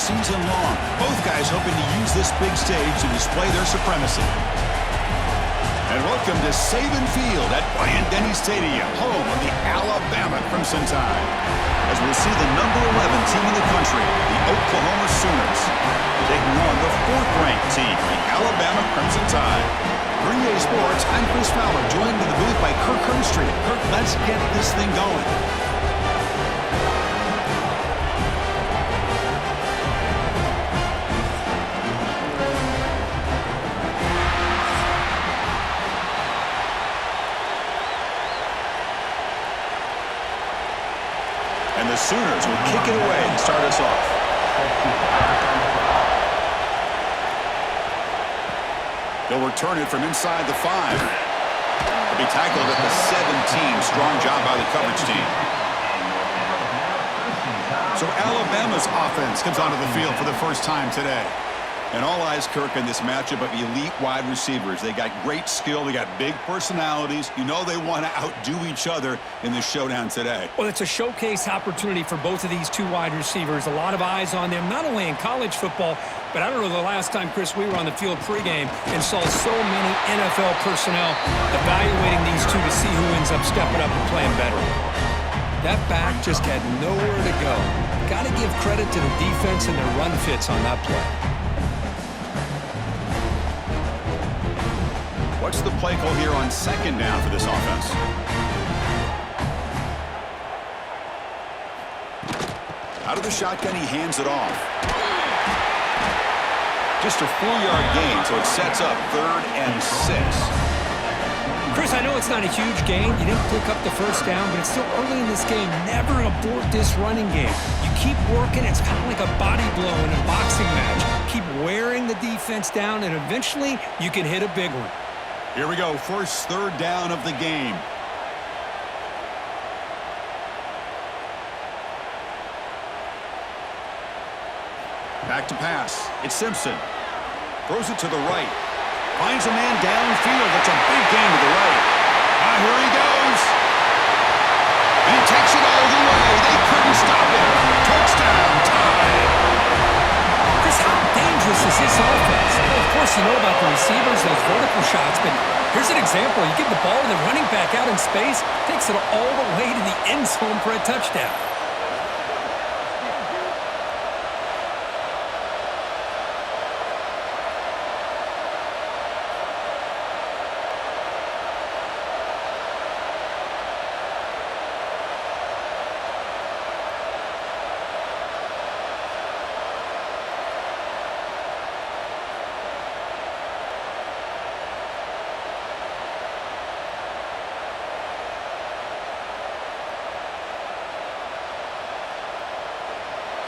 season long. Both guys hoping to use this big stage to display their supremacy. And welcome to Saban Field at Bryant-Denny Stadium, home of the Alabama Crimson Tide. As we'll see the number 11 team in the country, the Oklahoma Sooners, taking on the 4th-ranked team, the Alabama Crimson Tide. Green Bay Sports, I'm Chris Fowler, joined in the booth by Kirk Herbstreit. Kirk, let's get this thing going. And the Sooners will kick it away and start us off. They'll return it from inside the 5. They'll be tackled at the 17. Strong job by the coverage team. So Alabama's offense comes onto the field for the first time today. And all eyes, Kirk, in this matchup of elite wide receivers. They got great skill. They got big personalities. You know they want to outdo each other in this showdown today. Well, it's a showcase opportunity for both of these two wide receivers. A lot of eyes on them, not only in college football, but I don't know the last time, Chris, we were on the field pregame and saw so many NFL personnel evaluating these two to see who ends up stepping up and playing better. That back just had nowhere to go. Got to give credit to the defense and their run fits on that play. What's the play call here on 2nd down for this offense? Out of the shotgun, he hands it off. Just a 4-yard gain, so it sets up 3rd and 6. Chris, I know it's not a huge gain. You didn't pick up the first down, but it's still early in this game. Never abort this running game. You keep working. It's kind of like a body blow in a boxing match. Keep wearing the defense down, and eventually you can hit a big one. Here we go, first 3rd down of the game. Back to pass. It's Simpson. Throws it to the right. Finds a man downfield. That's a big gain to the right. Here he goes. And he takes it all the way. They couldn't stop him. Touchdown, Tide. Chris, how dangerous is this offense? Well, of course, you know about the receivers, those vertical shots, but here's an example. You give the ball to the running back out in space, takes it all the way to the end zone for a touchdown.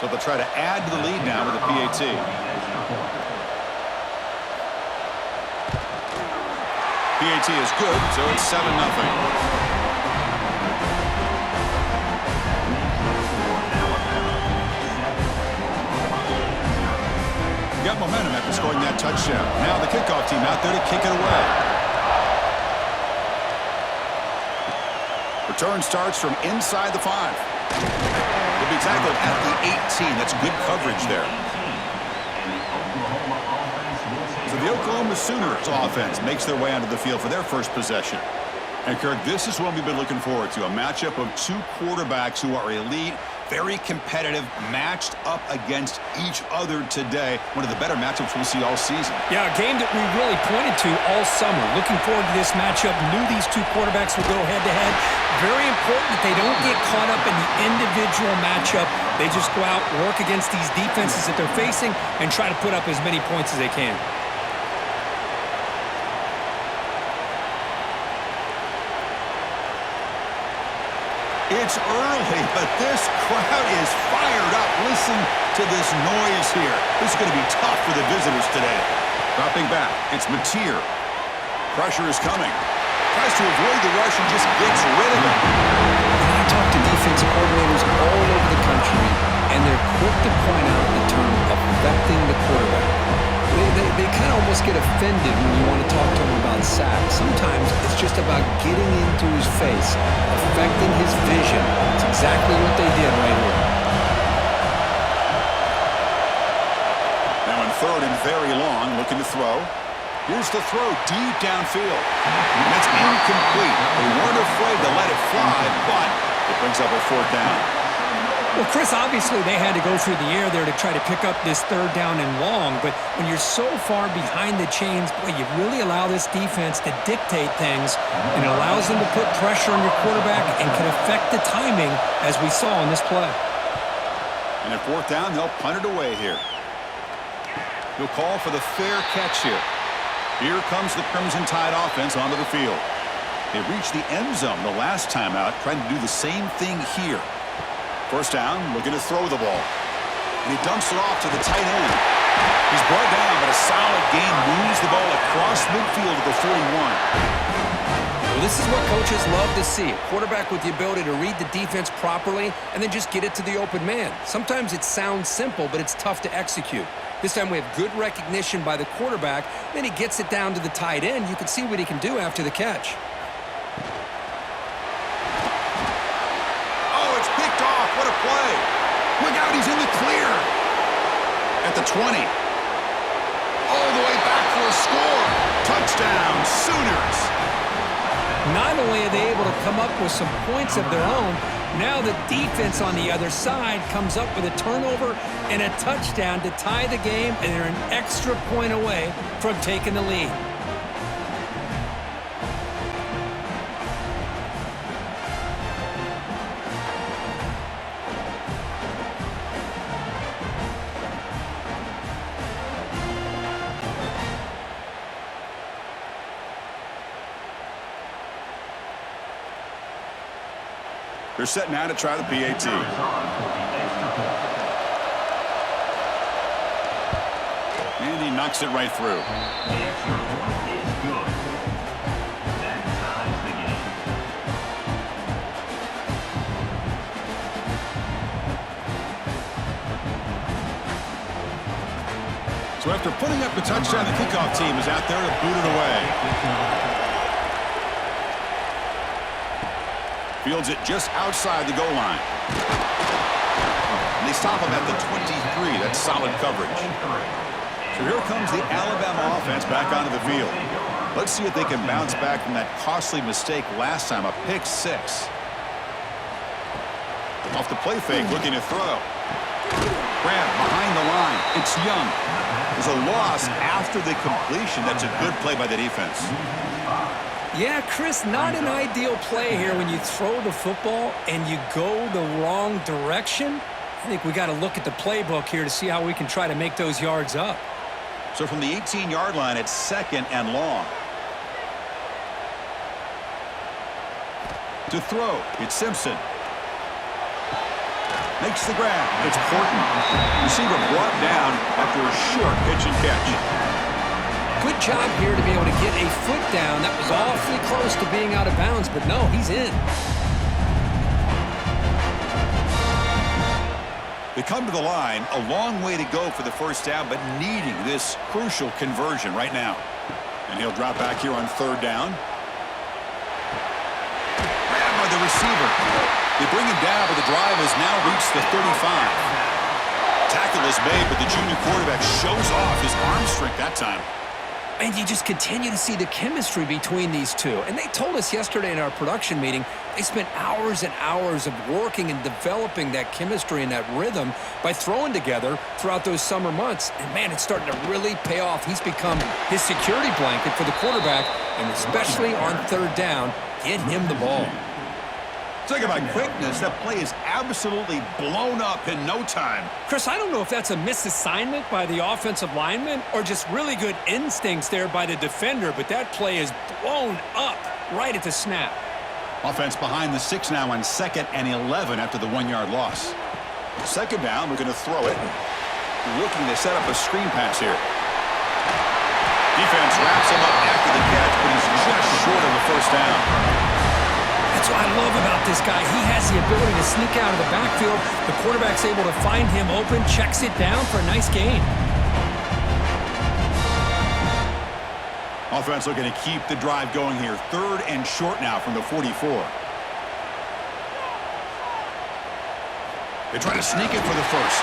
So they'll try to add to the lead now with a PAT. PAT is good, so it's 7-0. Got momentum after scoring that touchdown. Now the kickoff team out there to kick it away. Return starts from inside the 5. Be tackled at the 18. That's good coverage there. So the Oklahoma Sooners offense makes their way onto the field for their first possession. And Kirk, this is what we've been looking forward to, a matchup of two quarterbacks who are elite, very competitive, matched up against each other today. One of the better matchups we'll see all season. Yeah, a game that we really pointed to all summer. Looking forward to this matchup. Knew these two quarterbacks would go head-to-head. Very important that they don't get caught up in the individual matchup. They just go out, work against these defenses that they're facing, and try to put up as many points as they can. It's early, but this crowd is fired up. Listen to this noise here. This is going to be tough for the visitors today. Dropping back, it's Mateer. Pressure is coming. Tries to avoid the rush and just gets rid of it. And I talk to defensive coordinators all over the country, and they're quick to point out the term affecting the quarterback. They kind of almost get offended when you want to talk to them about sacks. Sometimes it's just about getting into his face, affecting his vision. It's exactly what they did right here. third and very long, looking to throw. Here's the throw deep downfield. And it's incomplete. They weren't afraid to let it fly, but it brings up a fourth down. Well, Chris, obviously they had to go through the air there to try to pick up this third down and long, but when you're so far behind the chains, boy, you really allow this defense to dictate things, and it allows them to put pressure on your quarterback and can affect the timing, as we saw in this play. And at fourth down, they'll punt it away here. He'll call for the fair catch here. Here comes the Crimson Tide offense onto the field. They reached the end zone the last time out, trying to do the same thing here. First down, looking to throw the ball. And he dumps it off to the tight end. He's brought down, but a solid gain moves the ball across midfield to the 41. Well, this is what coaches love to see. A quarterback with the ability to read the defense properly and then just get it to the open man. Sometimes it sounds simple, but it's tough to execute. This time we have good recognition by the quarterback. Then he gets it down to the tight end. You can see what he can do after the catch. What a play. Look out, he's in the clear. At the 20. All the way back for a score. Touchdown, Sooners. Not only are they able to come up with some points of their own, now the defense on the other side comes up with a turnover and a touchdown to tie the game, and they're an extra point away from taking the lead. They're set now to try the PAT. And he knocks it right through. So after putting up the touchdown, the kickoff team is out there to boot it away. Fields it just outside the goal line. And they stop him at the 23. That's solid coverage. So here comes the Alabama offense back onto the field. Let's see if they can bounce back from that costly mistake last time, a pick six. Off the play fake, looking to throw. Grab behind the line. It's Young. There's a loss after the completion. That's a good play by the defense. Yeah, Chris, not an ideal play here when you throw the football and you go the wrong direction. I think we got to look at the playbook here to see how we can try to make those yards up. So from the 18-yard line, it's second and long. To throw, it's Simpson. Makes the grab. It's Horton. Receiver brought down after a short pitch and catch. Good job here to be able to get a foot down. That was awfully close to being out of bounds, but no, he's in. They come to the line, a long way to go for the first down, but needing this crucial conversion right now. And he'll drop back here on third down. Grabbed by the receiver. They bring him down, but the drive has now reached the 35. Tackle is made, but the junior quarterback shows off his arm strength that time. And you just continue to see the chemistry between these two. And they told us yesterday in our production meeting, they spent hours and hours of working and developing that chemistry and that rhythm by throwing together throughout those summer months. And, man, it's starting to really pay off. He's become his security blanket for the quarterback, and especially on third down, get him the ball. Talk about quickness. That play is absolutely blown up in no time. Chris, I don't know if that's a misassignment by the offensive lineman or just really good instincts there by the defender, but that play is blown up right at the snap. Offense behind the 6 now on 2nd and 11 after the 1-yard loss. Second down, we're going to throw it. Looking to set up a screen pass here. Defense wraps him up after the catch, but he's just short of the first down. That's what I love about this guy. He has the ability to sneak out of the backfield. The quarterback's able to find him open, checks it down for a nice gain. Offense looking to keep the drive going here. Third and short now from the 44. They try to sneak it for the first.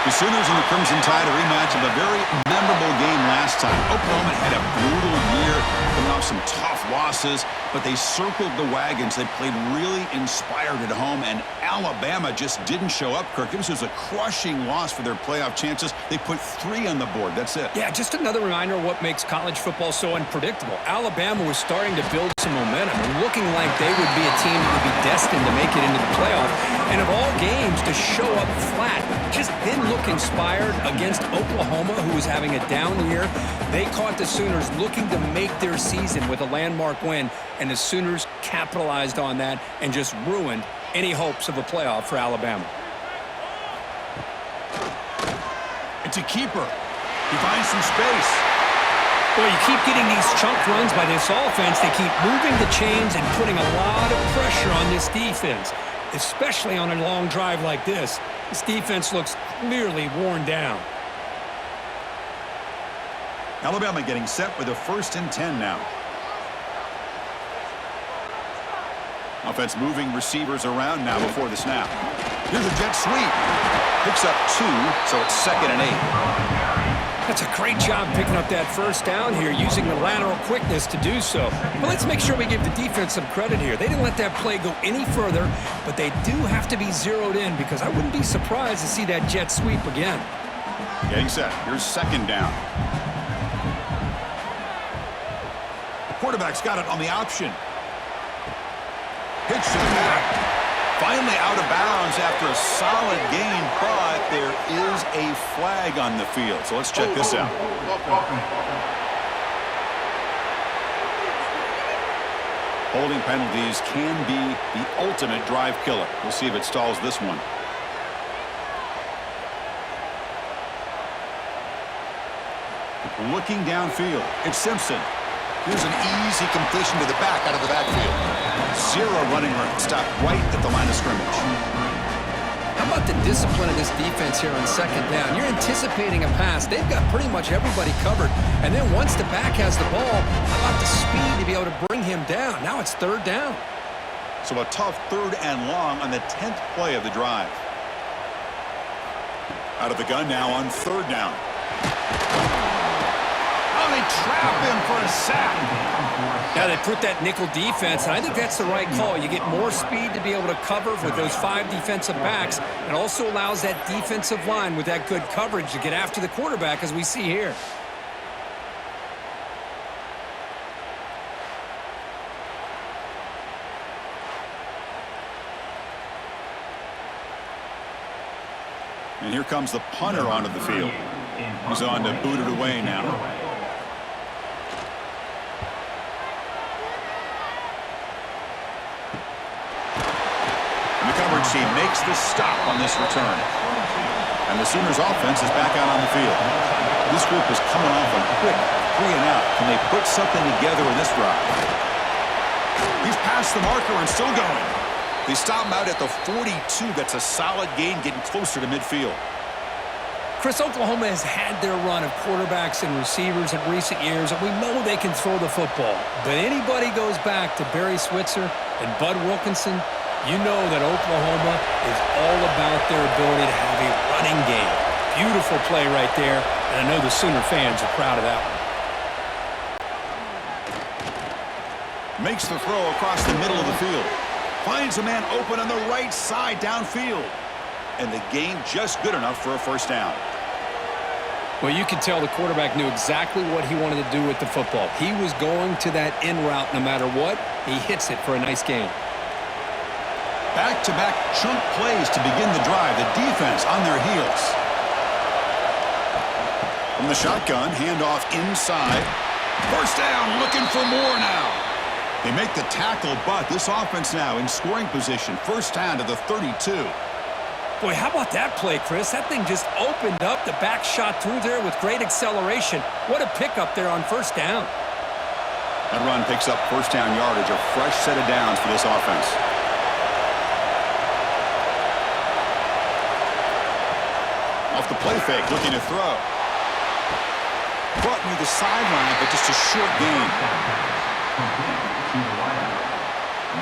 The Sooners and the Crimson Tide, a rematch of a very memorable game last time. Oklahoma had a brutal year, coming off some tough losses, but they circled the wagons. They played really inspired at home, and Alabama just didn't show up, Kirk. This was a crushing loss for their playoff chances. They put 3 on the board. That's it. Yeah, just another reminder of what makes college football so unpredictable. Alabama was starting to build some momentum and looking like they would be a team that would be destined to make it into the playoff. And of all games, to show up flat, just didn't look inspired against Oklahoma, who was having a down year. They caught the Sooners looking to make their season with a landmark win, and the Sooners capitalized on that and just ruined any hopes of a playoff for Alabama. It's a keeper. He finds some space. Well, you keep getting these chunk runs by this offense. They keep moving the chains and putting a lot of pressure on this defense, especially on a long drive like this. This defense looks clearly worn down. Alabama getting set with a 1st and 10 now. Offense moving receivers around now before the snap. Here's a jet sweep. Picks up 2, so it's 2nd and 8. That's a great job picking up that 1st down here, using the lateral quickness to do so. But let's make sure we give the defense some credit here. They didn't let that play go any further, but they do have to be zeroed in, because I wouldn't be surprised to see that jet sweep again. Getting set. Here's 2nd down. The quarterback's got it on the option. Pitch to the back. Finally out of bounds after a solid gain, but there is a flag on the field. So let's check this out. Holding penalties can be the ultimate drive killer. We'll see if it stalls this one. Looking downfield, it's Simpson. Here's an easy completion to the back out of the backfield. 0 running room. Stopped right at the line of scrimmage. How about the discipline of this defense here on 2nd down? You're anticipating a pass. They've got pretty much everybody covered. And then once the back has the ball, how about the speed to be able to bring him down? Now it's 3rd down. So a tough 3rd and long on the 10th play of the drive. Out of the gun now on 3rd down. Oh, they trap him for a sack. Now they put that nickel defense, and I think that's the right call. You get more speed to be able to cover with those 5 defensive backs, and also allows that defensive line with that good coverage to get after the quarterback, as we see here. And here comes the punter onto the field. He's on to boot it away now. She makes the stop on this return. And the Sooners offense is back out on the field. This group is coming off a quick 3 and out. Can they put something together in this drive? He's past the marker and still going. They stop him out at the 42. That's a solid gain, getting closer to midfield. Chris, Oklahoma has had their run of quarterbacks and receivers in recent years, and we know they can throw the football. But anybody goes back to Barry Switzer and Bud Wilkinson, you know that Oklahoma is all about their ability to have a running game. Beautiful play right there, and I know the Sooner fans are proud of that one. Makes the throw across the middle of the field. Finds a man open on the right side downfield. And the gain just good enough for a 1st down. Well, you could tell the quarterback knew exactly what he wanted to do with the football. He was going to that in route no matter what. He hits it for a nice gain. Back-to-back chunk plays to begin the drive. The defense on their heels. From the shotgun, handoff inside. 1st down, looking for more now. They make the tackle, but this offense now in scoring position. 1st down to the 32. Boy, how about that play, Chris? That thing just opened up. The back shot through there with great acceleration. What a pickup there on 1st down. That run picks up 1st down yardage. A fresh set of downs for this offense. Off the play fake, looking to throw. Brought near the sideline, but just a short gain.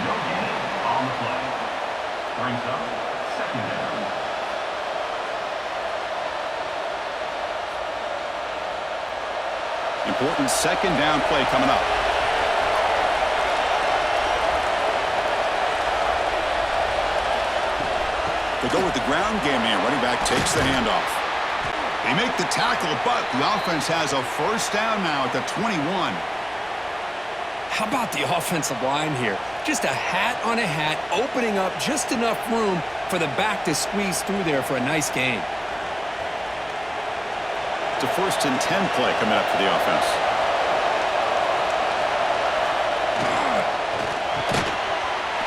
No gain on the play. Brings up 2nd down. Important second down play coming up. They go with the ground game here. Running back takes the handoff. They make the tackle, but the offense has a first down now at the 21. How about the offensive line here? Just a hat on a hat, opening up just enough room for the back to squeeze through there for a nice gain. It's a 1st and 10 play coming up for the offense.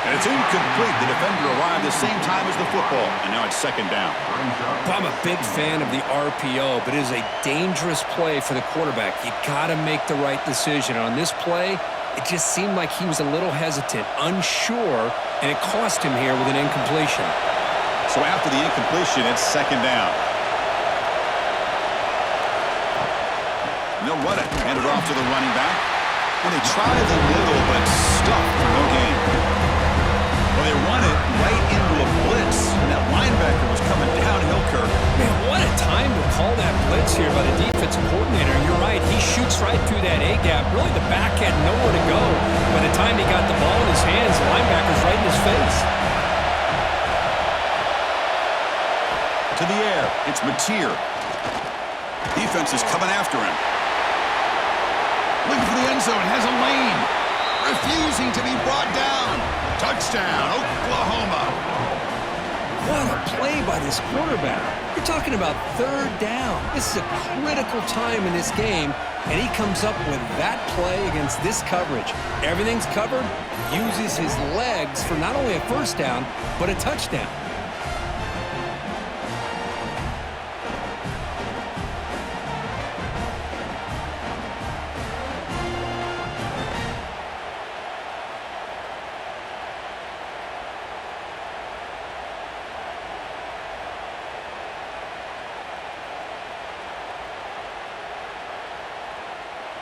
And it's incomplete. The defender arrived the same time as the football, and now it's second down. Well, I'm a big fan of the RPO, but it is a dangerous play for the quarterback. You got to make the right decision. On this play, it just seemed like he was a little hesitant, unsure, and it cost him here with an incompletion. So after the incompletion, it's second down. And they'll run it. Hand it off to the running back. And they try the middle, but stuffed for no gain. Well, they run it right into a blitz. And that linebacker was coming downhill, Kirk. Man, what a time to call that blitz here by the defensive coordinator. You're right. He shoots right through that A-gap. Really, the back had nowhere to go. By the time he got the ball in his hands, the linebacker's right in his face. To the air. It's Mateer. Defense is coming after him. Looking for the end zone. Has a lane. Refusing to be brought down. Touchdown, Oklahoma. What a play by this quarterback. You're talking about third down. This is a critical time in this game, and he comes up with that play against this coverage. Everything's covered, uses his legs for not only a first down, but a touchdown.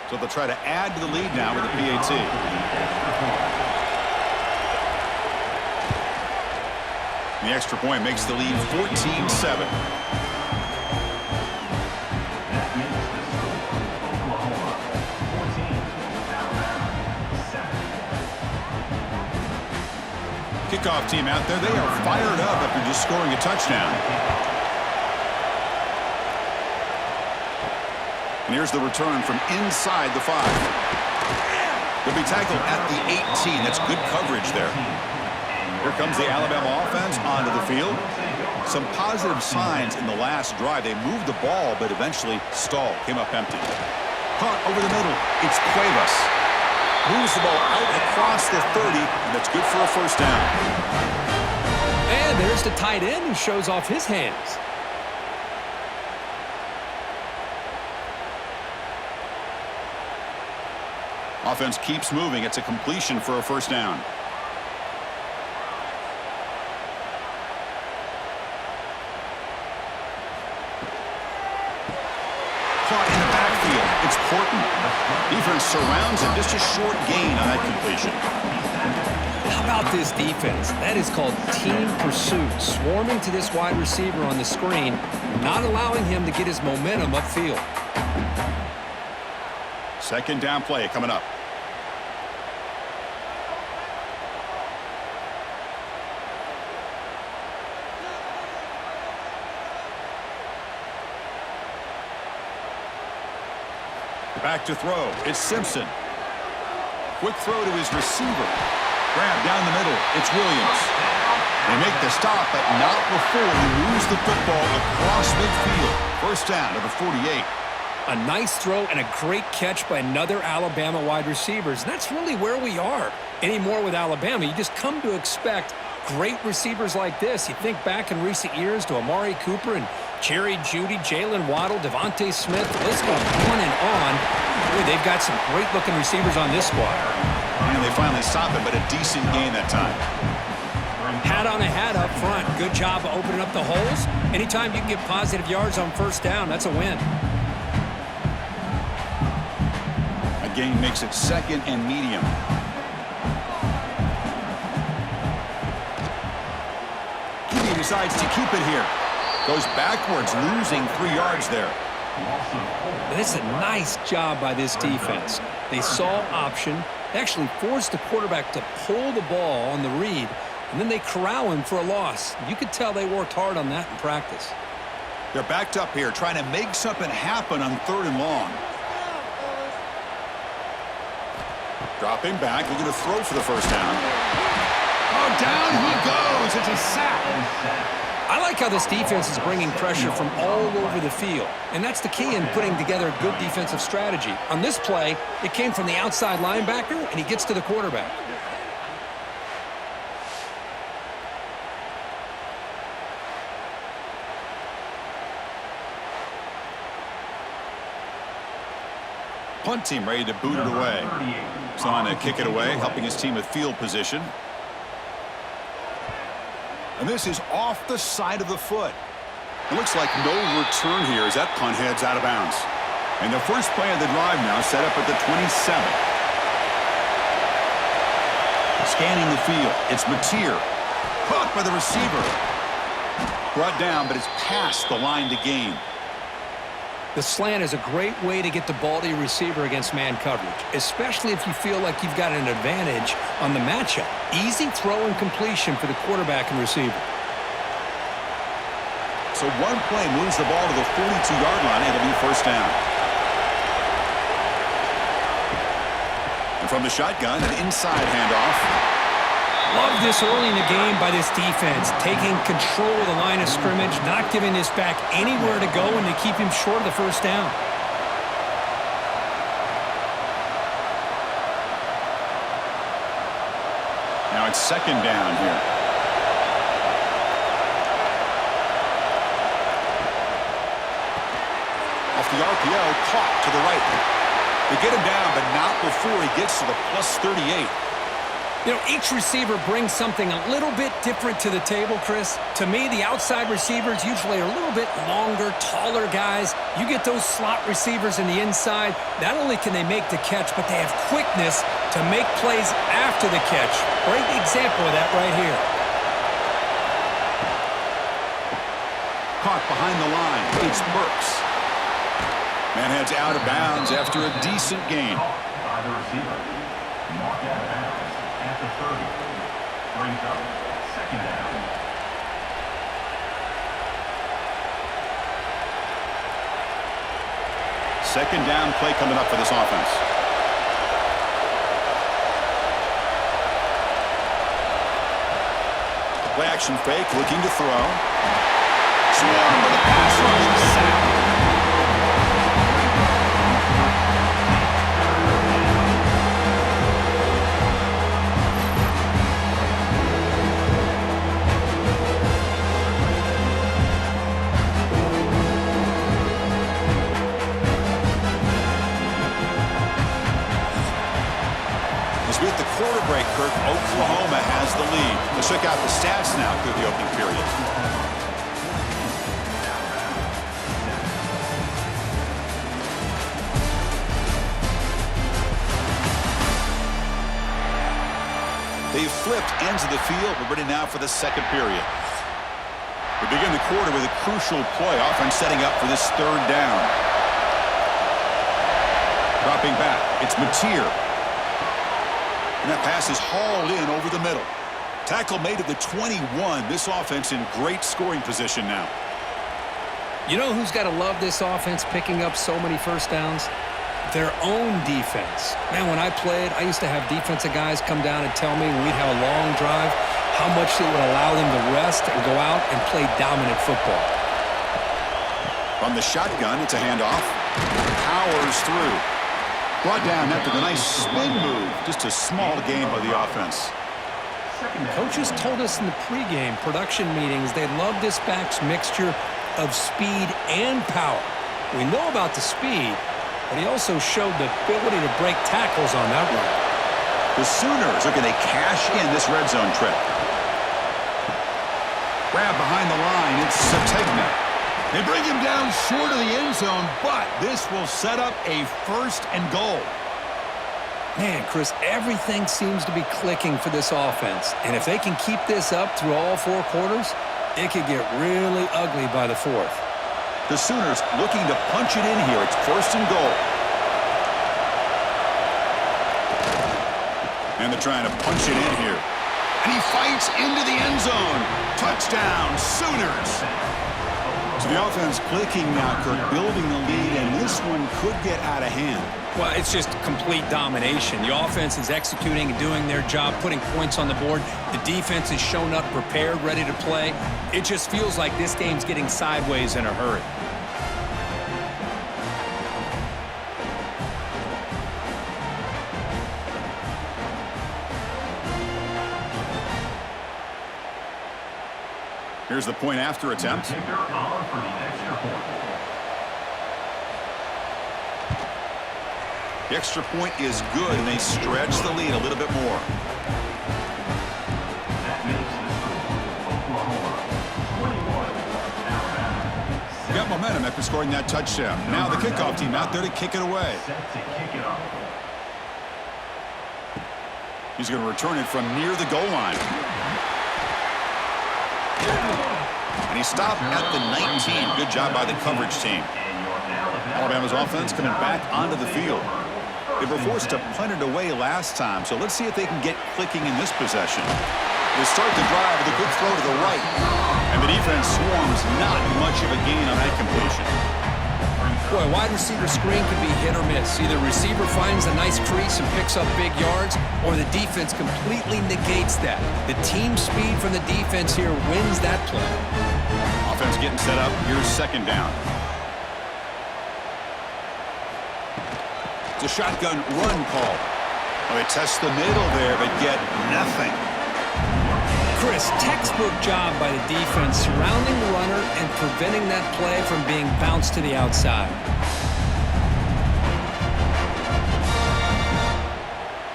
So they'll try to add to the lead now with the PAT. The extra point makes the lead 14-7. Kickoff team out there. They are fired up after just scoring a touchdown. And here's the return from inside the 5. They'll be tackled at the 18. That's good coverage there. Here comes the Alabama offense onto the field. Some positive signs in the last drive. They moved the ball, but eventually stalled. Came up empty. Caught over the middle. It's Cuevas. Moves the ball out across the 30, and that's good for a first down. And there's the tight end who shows off his hands. Offense keeps moving. It's a completion for a first down. Caught in the backfield. It's Porton. Defense surrounds him. Just a short gain on that completion. How about this defense? That is called team pursuit. Swarming to this wide receiver on the screen, not allowing him to get his momentum upfield. Second down play coming up. Back to throw. It's Simpson. Quick throw to his receiver. Grab down the middle. It's Williams. They make the stop, but not before he moves the football across midfield. First down to the 48. A nice throw and a great catch by another Alabama wide receivers. And that's really where we are anymore with Alabama. You just come to expect great receivers like this. You think back in recent years to Amari Cooper and Jerry Jeudy, Jalen Waddle, Devontae Smith. The list goes on and on. Boy, they've got some great-looking receivers on this squad. And they finally stop it, but a decent gain that time. Hat on a hat up front. Good job of opening up the holes. Anytime you can get positive yards on first down, that's a win. A gain makes it second and medium. He decides to keep it here. Goes backwards, losing 3 yards there. Loss of 4. And it's a nice job by this defense. They saw option. They actually forced the quarterback to pull the ball on the read, and then they corral him for a loss. You could tell they worked hard on that in practice. They're backed up here, trying to make something happen on 3rd and long. Dropping back, looking to throw for the first down. Oh, down he goes. It's a sack. I like how this defense is bringing pressure from all over the field, and that's the key in putting together a good defensive strategy. On this play, it came from the outside linebacker, and he gets to the quarterback. Punt team ready to boot it away. He's on to kick it away, helping his team with field position. And this is off the side of the foot. It looks like no return here as that punt heads out of bounds. And the first play of the drive now set up at the 27. Scanning the field. It's Mateer. Caught by the receiver. Brought down, but it's past the line to gain. The slant is a great way to get the ball to your receiver against man coverage, especially if you feel like you've got an advantage on the matchup. Easy throw and completion for the quarterback and receiver. So one play moves the ball to the 42-yard line, and it'll be first down. And from the shotgun, an inside handoff. Love this early in the game by this defense, taking control of the line of scrimmage, not giving this back anywhere to go, and to keep him short of the first down. Now it's second down here. Off the RPO, caught to the right. They get him down, but not before he gets to the plus 38. You know, each receiver brings something a little bit different to the table, Chris. To me, the outside receivers usually are a little bit longer, taller guys. You get those slot receivers in the inside, not only can they make the catch, but they have quickness to make plays after the catch. Great example of that right here. Caught behind the line. It's Burks. Man heads out of bounds after a decent gain. By the receiver. Marked out of bounds at the 30. Brings up second down. Second down play coming up for this offense. Play action fake, looking to throw. Swung with a pass rush, sack. With the quarter break, Kirk, Oklahoma has the lead. Let's check out the stats now through the opening period. They've flipped ends of the field. We're ready now for the second period. We begin the quarter with a crucial play. Offense setting up for this third down. Dropping back, it's Mateer. And that pass is hauled in over the middle. Tackle made at the 21. This offense in great scoring position now. You know who's got to love this offense picking up so many first downs? Their own defense. Man, when I played, I used to have defensive guys come down and tell me when we'd have a long drive how much it would allow them to rest and go out and play dominant football. From the shotgun, it's a handoff. Powers through. Brought down after the nice spin move. Just a small gain by the offense. Coaches told us in the pregame production meetings they love this back's mixture of speed and power. We know about the speed, but he also showed the ability to break tackles on that run. The Sooners are going to cash in this red zone trip. Grab behind the line. It's Sategna. They bring him down short of the end zone, but this will set up a first and goal. Man, Chris, everything seems to be clicking for this offense. And if they can keep this up through all four quarters, it could get really ugly by the fourth. The Sooners looking to punch it in here. It's 1st and goal. And they're trying to punch it in here. And he fights into the end zone. Touchdown, Sooners. So the offense clicking now, Kirk, building the lead, and this one could get out of hand. Well, it's just complete domination. The offense is executing and doing their job, putting points on the board. The defense is shown up, prepared, ready to play. It just feels like this game's getting sideways in a hurry. Here's the point after attempt. Kicker on for the extra point. The extra point is good, and they stretch the lead a little bit more. That makes the score Oklahoma 21, Alabama. They got momentum after scoring that touchdown. Now the kickoff team out there to kick it away. Set to kick it off. He's going to return it from near the goal line. And he stopped at the 19. Good job by the coverage team. Alabama's offense coming back onto the field. They were forced to punt it away last time, so let's see if they can get clicking in this possession. They start the drive with a good throw to the right. And the defense swarms, not much of a gain on that completion. Boy, a wide receiver screen can be hit or miss. Either receiver finds a nice crease and picks up big yards, or the defense completely negates that. The team speed from the defense here wins that play. Offense getting set up. Here's 2nd down. It's a shotgun run call. Well, they test the middle there, but get nothing. Chris, textbook job by the defense surrounding the runner and preventing that play from being bounced to the outside.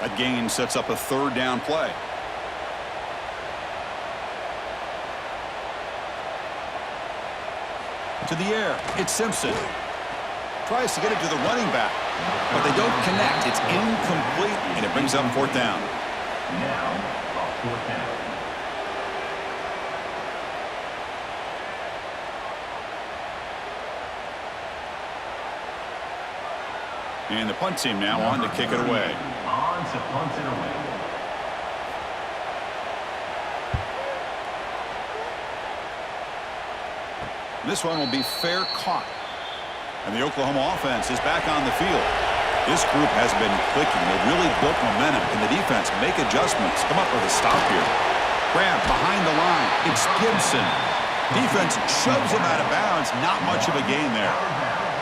That gain sets up a 3rd down play. To the air, it's Simpson. Tries to get it to the running back, but they don't connect. It's incomplete, and it brings up 4th down. Now, a 4th down. And the punt team now on to kick it away. On to punt it away. This one will be fair caught. And the Oklahoma offense is back on the field. This group has been clicking. They've really built momentum. Can the defense make adjustments? Come up with a stop here. Grab behind the line. It's Gibson. Defense shoves him out of bounds. Not much of a gain there.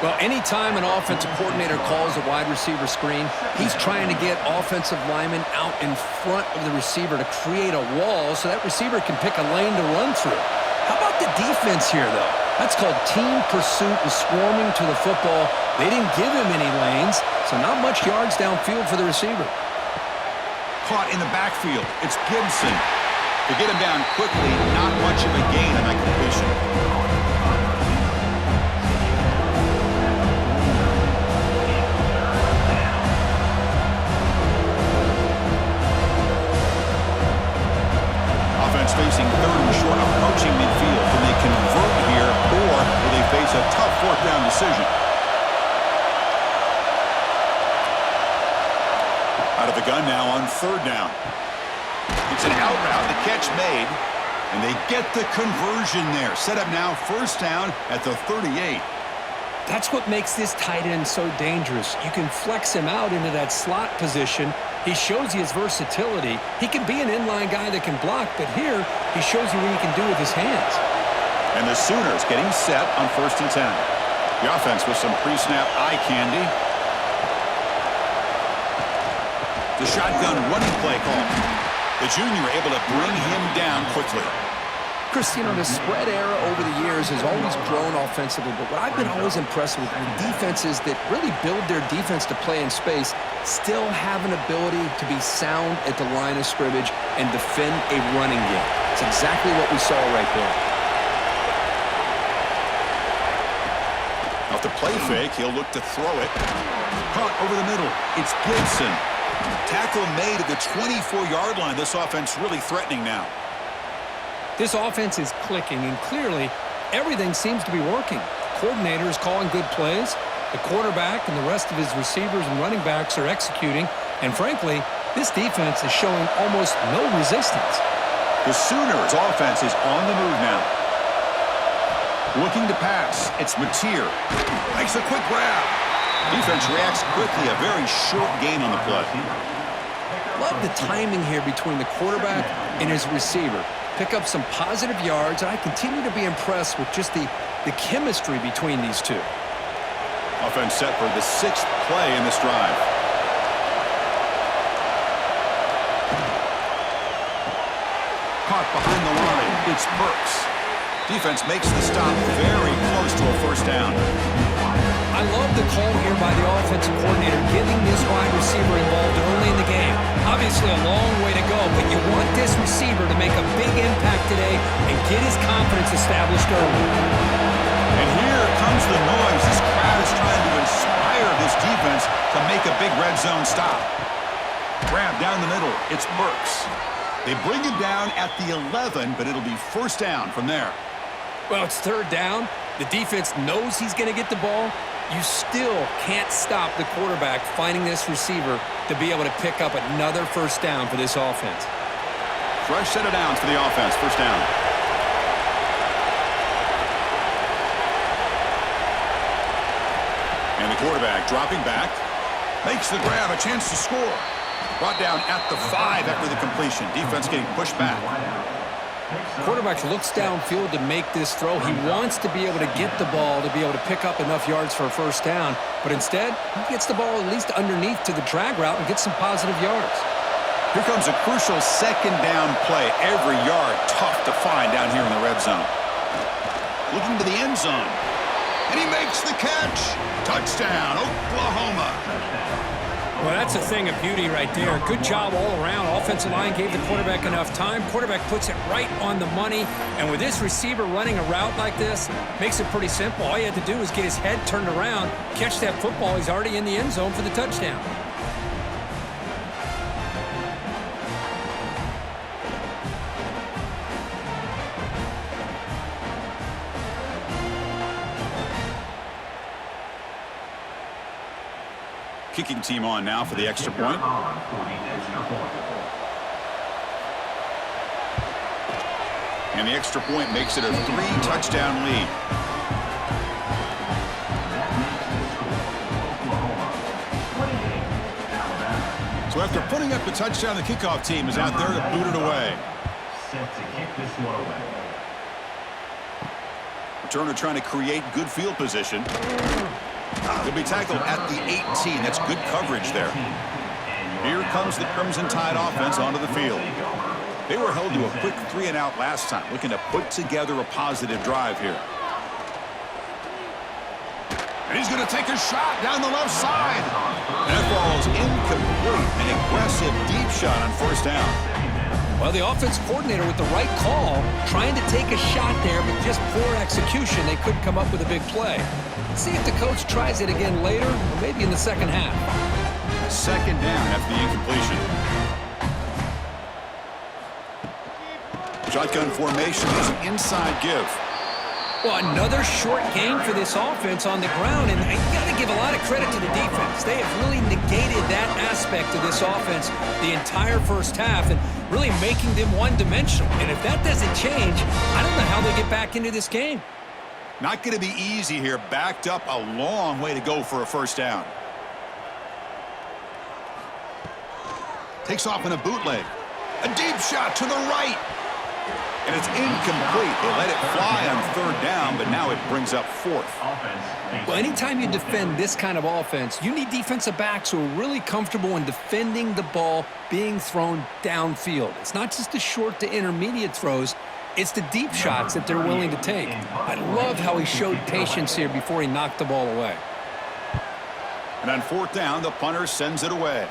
Well, anytime an offensive coordinator calls a wide receiver screen, he's trying to get offensive linemen out in front of the receiver to create a wall so that receiver can pick a lane to run through. How about the defense here, though? That's called team pursuit and swarming to the football. They didn't give him any lanes, so not much yards downfield for the receiver. Caught in the backfield. It's Gibson. To get him down quickly, not much of a gain on that completion. Offense facing 3rd and short, approaching midfield. Can they convert here, or will they face a tough 4th down decision? Out of the gun now on 3rd down. It's an out route, the catch made, and they get the conversion there. Set up now 1st down at the 38. That's what makes this tight end so dangerous. You can flex him out into that slot position. He shows you his versatility. He can be an inline guy that can block, but here he shows you what he can do with his hands. And the Sooners getting set on 1st and 10. The offense with some pre-snap eye candy. The shotgun running play call. The junior able to bring him down quickly. Chris, you know, the spread era over the years has always grown offensively, but what I've been always impressed with defenses that really build their defense to play in space still have an ability to be sound at the line of scrimmage and defend a running game. It's exactly what we saw right there. Off the play fake, he'll look to throw it. Caught over the middle. It's Gibson. Tackle made at the 24-yard line. This offense really threatening now. This offense is clicking, and clearly everything seems to be working. coordinator is calling good plays. The quarterback and the rest of his receivers and running backs are executing. And frankly, this defense is showing almost no resistance. The Sooners' offense is on the move now. Looking to pass. It's Mateer. Makes a quick grab. Defense reacts quickly. A very short gain on the play. Love the timing here between the quarterback and his receiver. Pick up some positive yards, and I continue to be impressed with just the chemistry between these two. Offense set for the 6th play in this drive. Caught behind the line. It's Burks. Defense makes the stop very close to a first down. I love the call here by the offensive coordinator, getting this wide receiver involved early in the game. Obviously a long way to go, but you want this receiver to make a big impact today and get his confidence established early. And here comes the noise. This crowd is trying to inspire this defense to make a big red zone stop. Grab down the middle. It's Burks. They bring him down at the 11, but it'll be first down from there. Well, it's third down. The defense knows he's going to get the ball. You still can't stop the quarterback finding this receiver to be able to pick up another first down for this offense. Fresh set of downs for the offense. First down. And the quarterback dropping back. Makes the grab. A chance to score. Brought down at the 5 after the completion. Defense getting pushed back. Quarterback looks downfield to make this throw. He wants to be able to get the ball to be able to pick up enough yards for a first down. But instead, he gets the ball at least underneath to the drag route and gets some positive yards. Here comes a crucial second down play. Every yard tough to find down here in the red zone. Looking to the end zone. And he makes the catch. Touchdown, Oklahoma. Well, that's a thing of beauty right there. Good job all around. Offensive line gave the quarterback enough time. Quarterback puts it right on the money. And with this receiver running a route like this, makes it pretty simple. All you have to do is get his head turned around, catch that football. He's already in the end zone for the touchdown. Kicking team on now for the extra point. And the extra point makes it a 3-touchdown lead. So after putting up the touchdown, the kickoff team is out there to boot it away. Set to kick this one away. Returner trying to create good field position. He'll be tackled at the 18. That's good coverage there. Here comes the Crimson Tide offense onto the field. They were held to a quick 3-and-out last time, looking to put together a positive drive here. And he's going to take a shot down the left side. That ball's incomplete. An aggressive deep shot on first down. Well, the offense coordinator with the right call, trying to take a shot there, but just poor execution. They couldn't come up with a big play. See if the coach tries it again later, or maybe in the second half. Second down after the incompletion. Shotgun formation is an inside give. Well, another short gain for this offense on the ground, and you got to give a lot of credit to the defense. They have really negated that aspect of this offense the entire first half and really making them one-dimensional. And if that doesn't change, I don't know how they get back into this game. Not going to be easy here. Backed up a long way to go for a first down. Takes off in a bootleg. A deep shot to the right. And it's incomplete. They let it fly on third down, but now it brings up fourth. Well, anytime you defend this kind of offense, you need defensive backs who are really comfortable in defending the ball being thrown downfield. It's not just the short to intermediate throws. It's the deep shots that they're willing to take. I love how he showed patience here before he knocked the ball away. And on fourth down, the punter sends it away.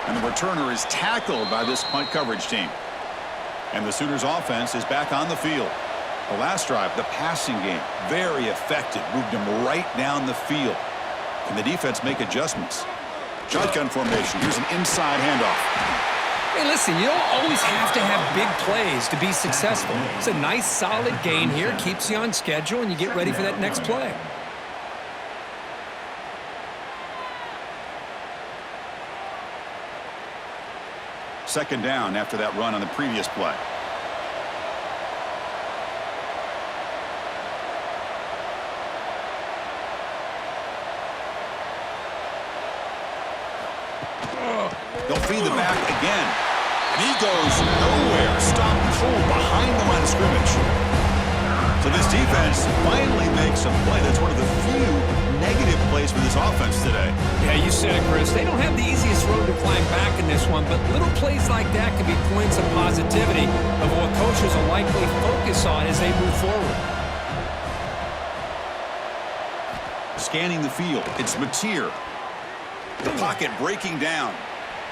And the returner is tackled by this punt coverage team. And the Sooners offense is back on the field. The last drive, the passing game, very effective. Moved him right down the field. Can the defense make adjustments? Shotgun formation. Here's an inside handoff. Hey, listen, you don't always have to have big plays to be successful. It's a nice, solid gain here, keeps you on schedule, and you get ready for that next play. Second down after that run on the previous play. They'll feed the back again. And he goes nowhere. Stop and pull behind the line of scrimmage. So this defense finally makes a play. That's one of the few negative plays for this offense today. Yeah, you said it, Chris. They don't have the easiest road to climb back in this one, but little plays like that can be points of positivity of what coaches will likely focus on as they move forward. Scanning the field. It's Mateer. The pocket breaking down.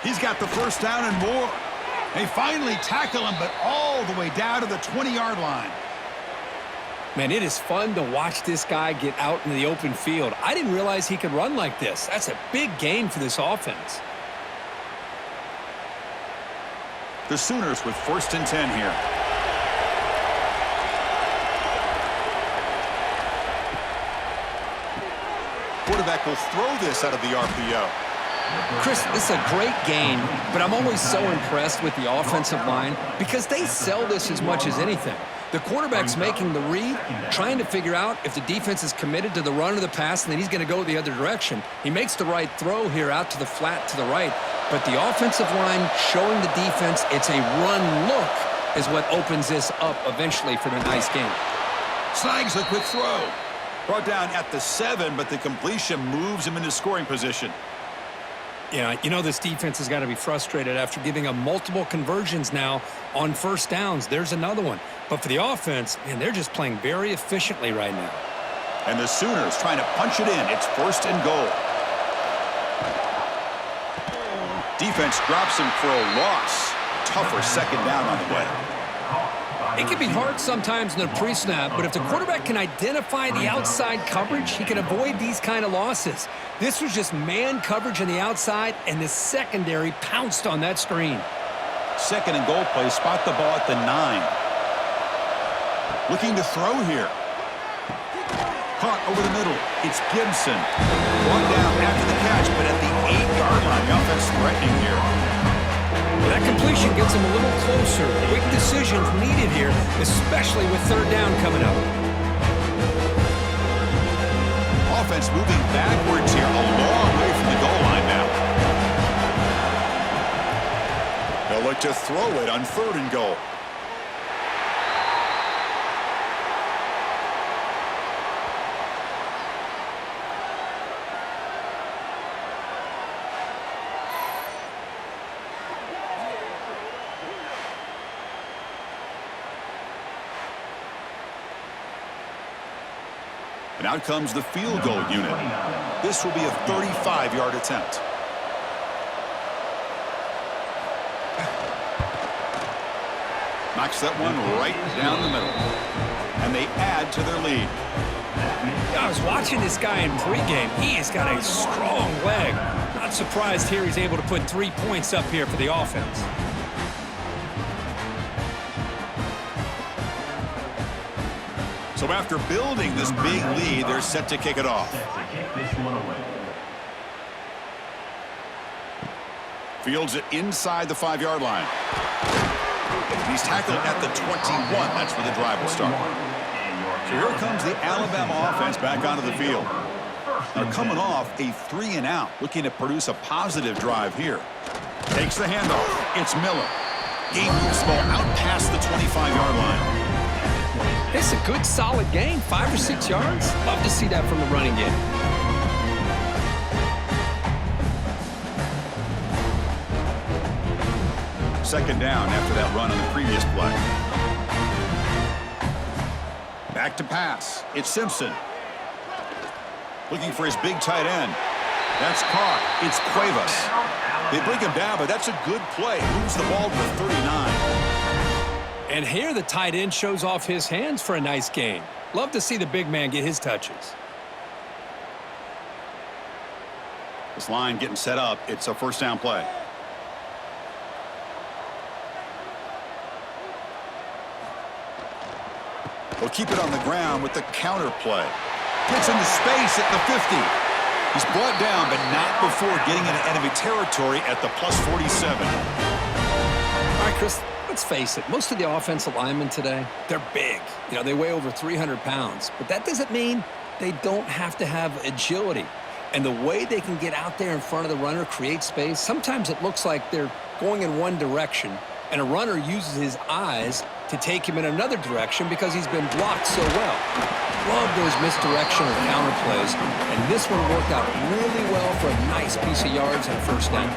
He's got the first down and more. They finally tackle him, but all the way down to the 20-yard line. Man, it is fun to watch this guy get out in the open field. I didn't realize he could run like this. That's a big gain for this offense. The Sooners with 1st and 10 here. Quarterback will throw this out of the RPO. Chris, this is a great game, but I'm always so impressed with the offensive line because they sell this as much as anything. The quarterback's making the read, trying to figure out if the defense is committed to the run or the pass, and then he's going to go the other direction. He makes the right throw here out to the flat to the right, but the offensive line showing the defense it's a run look is what opens this up eventually for the nice game. Snags a quick throw. Brought down at the 7, but the completion moves him into scoring position. Yeah, you know this defense has got to be frustrated after giving up multiple conversions now on first downs. There's another one. But for the offense, man, they're just playing very efficiently right now. And the Sooners trying to punch it in. It's 1st and goal. Defense drops him for a loss. Tougher second down on the way. It can be hard sometimes in the pre-snap, but if the quarterback can identify the outside coverage, he can avoid these kind of losses. This was just man coverage on the outside, and the secondary pounced on that screen. 2nd and goal play. Spot the ball at the 9. Looking to throw here. Caught over the middle. It's Gibson. Brought down after the catch, but at the 8-yard line. The offense threatening here. That completion gets him a little closer. Quick decisions needed here, especially with 3rd down coming up. Offense moving backwards here, a long way from the goal line now. They'll look to throw it on 3rd and goal. And out comes the field goal unit. This will be a 35-yard attempt. Knocks that one right down the middle. And they add to their lead. I was watching this guy in pregame. He has got a strong leg. Not surprised here he's able to put 3 points up here for the offense. So after building this big lead, they're set to kick it off. Fields it inside the 5-yard line. He's tackled at the 21. That's where the drive will start. So here comes the Alabama offense back onto the field. They're coming off a 3-and-out, looking to produce a positive drive here. Takes the handoff. It's Miller. Game moves the ball out past the 25-yard line. It's a good, solid game, 5 or 6 yards. Love to see that from the running game. Second down after that run on the previous play. Back to pass. It's Simpson. Looking for his big tight end. That's caught. It's Cuevas. They bring him down, but that's a good play. Moves the ball to the 39. And here the tight end shows off his hands for a nice gain. Love to see the big man get his touches. This line getting set up. It's a first down play. He'll keep it on the ground with the counter play. Gets into space at the 50. He's brought down, but not before getting into enemy territory at the plus 47. All right, Chris, let's face it. Most of the offensive linemen today, they're big. You know, they weigh over 300 pounds. But that doesn't mean they don't have to have agility. And the way they can get out there in front of the runner, create space, sometimes it looks like they're going in one direction, and a runner uses his eyes to take him in another direction because he's been blocked so well. Love those misdirection or counter plays, and this one worked out really well for a nice piece of yards and a first down.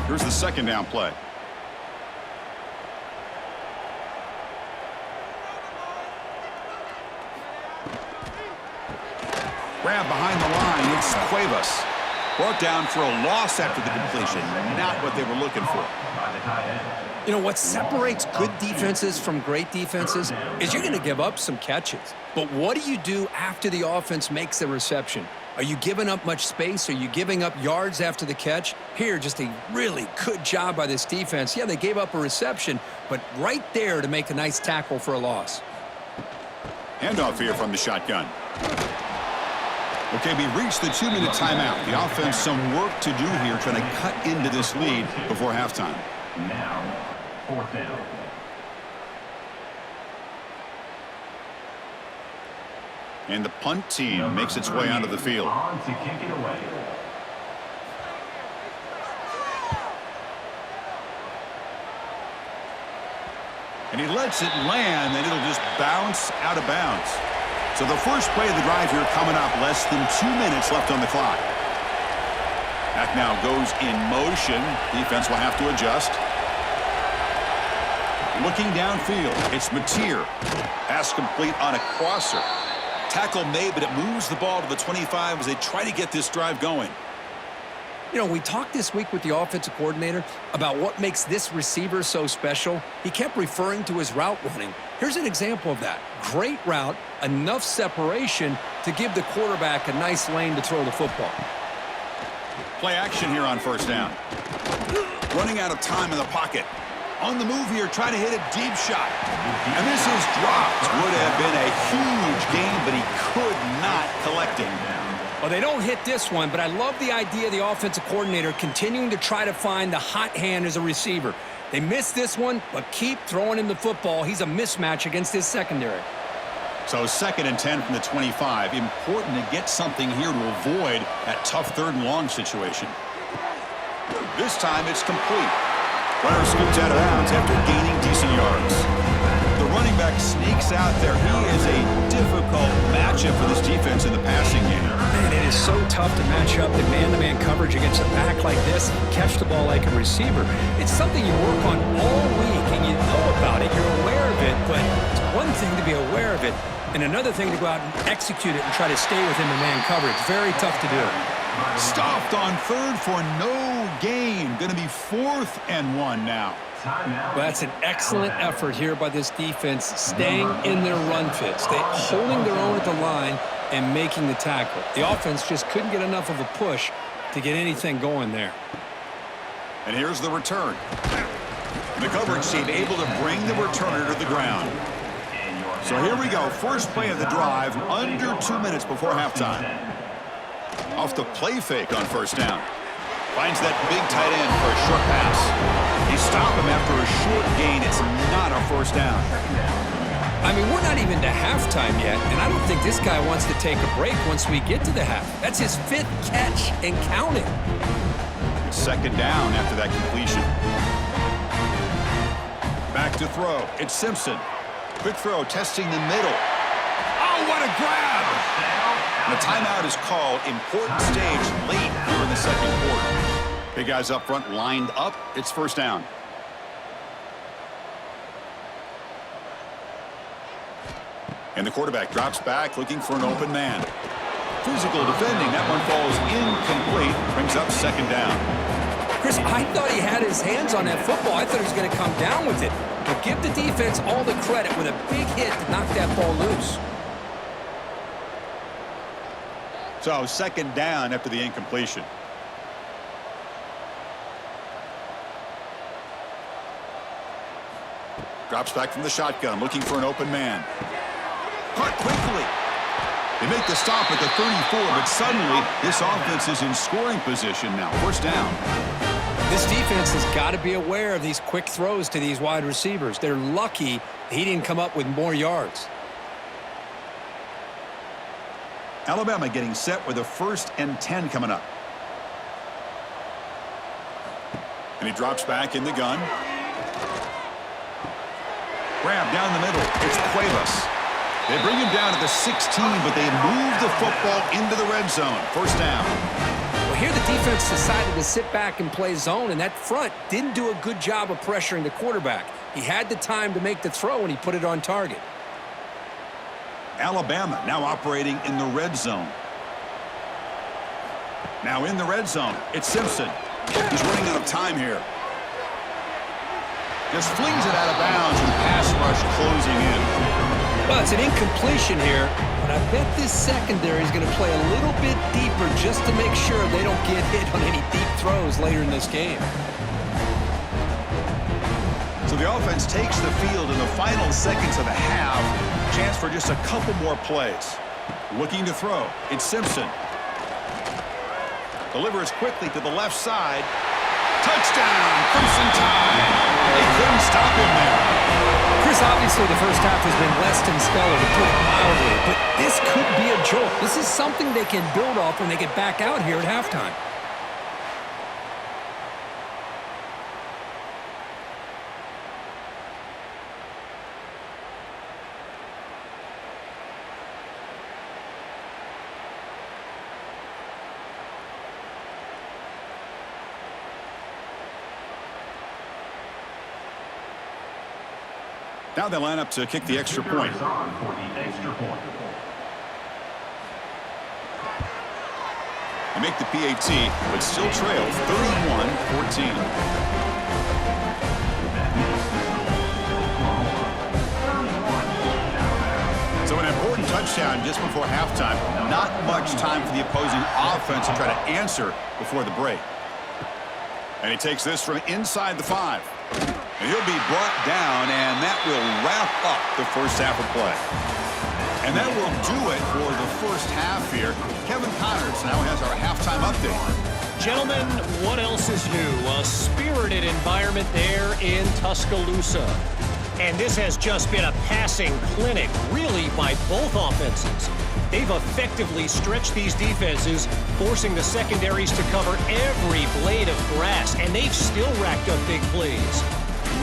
Here's the second down play. Grab behind the line, it's Cuevas. Brought down for a loss after the completion. Not what they were looking for. You know, what separates good defenses from great defenses is you're going to give up some catches. But what do you do after the offense makes the reception? Are you giving up much space? Are you giving up yards after the catch? Here, just a really good job by this defense. Yeah, they gave up a reception, but right there to make a nice tackle for a loss. Handoff here from the shotgun. Okay, we reached the 2-minute timeout. The offense some work to do here trying to cut into this lead before halftime. Now, fourth down. And the punt team makes its way onto the field. On to kick it away. And he lets it land, and it'll just bounce out of bounds. So the first play of the drive here coming up, less than 2 minutes left on the clock. Back now goes in motion. Defense will have to adjust. Looking downfield, it's Mateer. Pass complete on a crosser. Tackle made, but it moves the ball to the 25 as they try to get this drive going. You know, we talked this week with the offensive coordinator about what makes this receiver so special. He kept referring to his route running. Here's an example of that. Great route, enough separation to give the quarterback a nice lane to throw the football. Play action here on first down. Running out of time in the pocket. On the move here, trying to hit a deep shot. And this is dropped. Would have been a huge gain, but he could not collect it. Well, they don't hit this one, but I love the idea of the offensive coordinator continuing to try to find the hot hand as a receiver. They missed this one, but keep throwing him the football. He's a mismatch against his secondary. So 2nd and 10 from the 25. Important to get something here to avoid that tough 3rd and long situation. This time it's complete. Runner scoots out of bounds after gaining decent yards. The running back sneaks out there. He is a difficult matchup for this defense in the passing game. Man, it is so tough to match up in man-to-man coverage against a back like this and catch the ball like a receiver. It's something you work on all week, and you know about it. You're aware of it, but it's one thing to be aware of it, and another thing to go out and execute it and try to stay within the man coverage. Very tough to do. Stopped on 3rd for no gain. Going to be 4th and 1 now. Well, that's an excellent effort here by this defense, staying in their run fit, holding their own at the line and making the tackle. The offense just couldn't get enough of a push to get anything going there. And here's the return. The coverage team able to bring the returner to the ground. So here we go. First play of the drive, under 2 minutes before halftime. Off the play fake on first down. Finds that big tight end for a short pass. They stop him after a short gain. It's not a first down. I mean, we're not even to halftime yet, and I don't think this guy wants to take a break once we get to the half. That's his 5th catch and counting. 2nd down after that completion. Back to throw. It's Simpson. Quick throw, testing the middle. Oh, what a grab! And the timeout is called. Important stage late here in the 2nd quarter. Big guys up front lined up. It's first down. And the quarterback drops back looking for an open man. Physical defending. That one falls incomplete. Brings up 2nd down. Chris, I thought he had his hands on that football. I thought he was going to come down with it. But give the defense all the credit with a big hit to knock that ball loose. So 2nd down after the incompletion. Drops back from the shotgun, looking for an open man. Caught quickly. They make the stop at the 34, but suddenly this offense is in scoring position now. First down. This defense has got to be aware of these quick throws to these wide receivers. They're lucky he didn't come up with more yards. Alabama getting set with a 1st and 10 coming up. And he drops back in the gun. Grab down the middle. It's Cuevas. They bring him down at the 16, but they move the football into the red zone. First down. Well, here the defense decided to sit back and play zone, and that front didn't do a good job of pressuring the quarterback. He had the time to make the throw, and he put it on target. Alabama now operating in the red zone. Now in the red zone, it's Simpson. He's running out of time here. Just flings it out of bounds with pass rush closing in. Well, it's an incompletion here, but I bet this secondary is going to play a little bit deeper just to make sure they don't get hit on any deep throws later in this game. So the offense takes the field in the final seconds of the half. Chance for just a couple more plays. Looking to throw. It's Simpson. Delivers quickly to the left side. Touchdown, Crimson Tide. They couldn't stop him there. Chris, obviously the first half has been less than stellar, to put it mildly, but this could be a jolt. This is something they can build off when they get back out here at halftime. Now they line up to kick the extra point. For the extra point. They make the PAT, but still trail 31-14. So an important touchdown just before halftime. Not much time for the opposing offense to try to answer before the break. And he takes this from inside the 5. And he'll be brought down, and that will wrap up the first half of play. And that will do it for the first half here. Kevin Connors now has our halftime update. Gentlemen, what else is new? A spirited environment there in Tuscaloosa. And this has just been a passing clinic, really, by both offenses. They've effectively stretched these defenses, forcing the secondaries to cover every blade of grass, and they've still racked up big plays.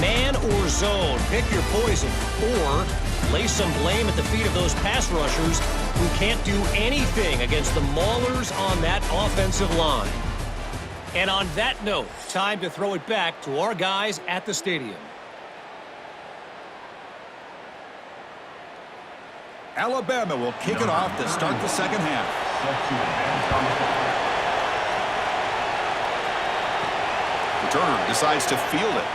Man or zone, pick your poison, or lay some blame at the feet of those pass rushers who can't do anything against the maulers on that offensive line. And on that note, time to throw it back to our guys at the stadium. Alabama will kick it off to start the second half. Returner decides to field it.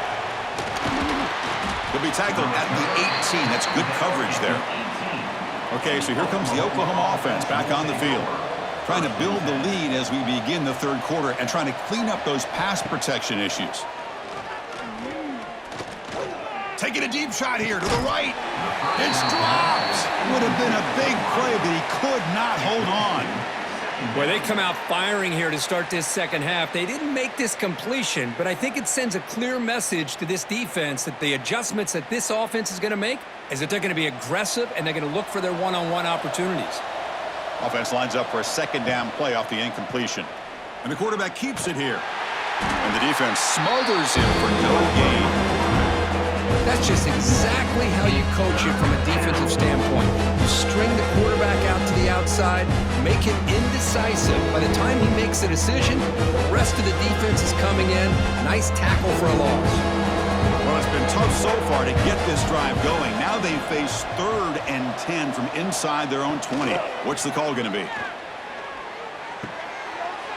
He'll be tackled at the 18. That's good coverage there. Okay, so here comes the Oklahoma offense back on the field. Trying to build the lead as we begin the third quarter and trying to clean up those pass protection issues. Taking a deep shot here to the right. It's dropped. Would have been a big play, but he could not hold on. Boy, they come out firing here to start this second half. They didn't make this completion, but I think it sends a clear message to this defense that the adjustments that this offense is going to make is that they're going to be aggressive and they're going to look for their one-on-one opportunities. Offense lines up for a second down play off the incompletion. And the quarterback keeps it here. And the defense smothers him for no gain. That's just exactly how you coach it from a defensive standpoint. You string the quarterback out to the outside, make him indecisive. By the time he makes a decision, the rest of the defense is coming in. Nice tackle for a loss. Well, it's been tough so far to get this drive going. Now they face 3rd and 10 from inside their own 20. What's the call going to be?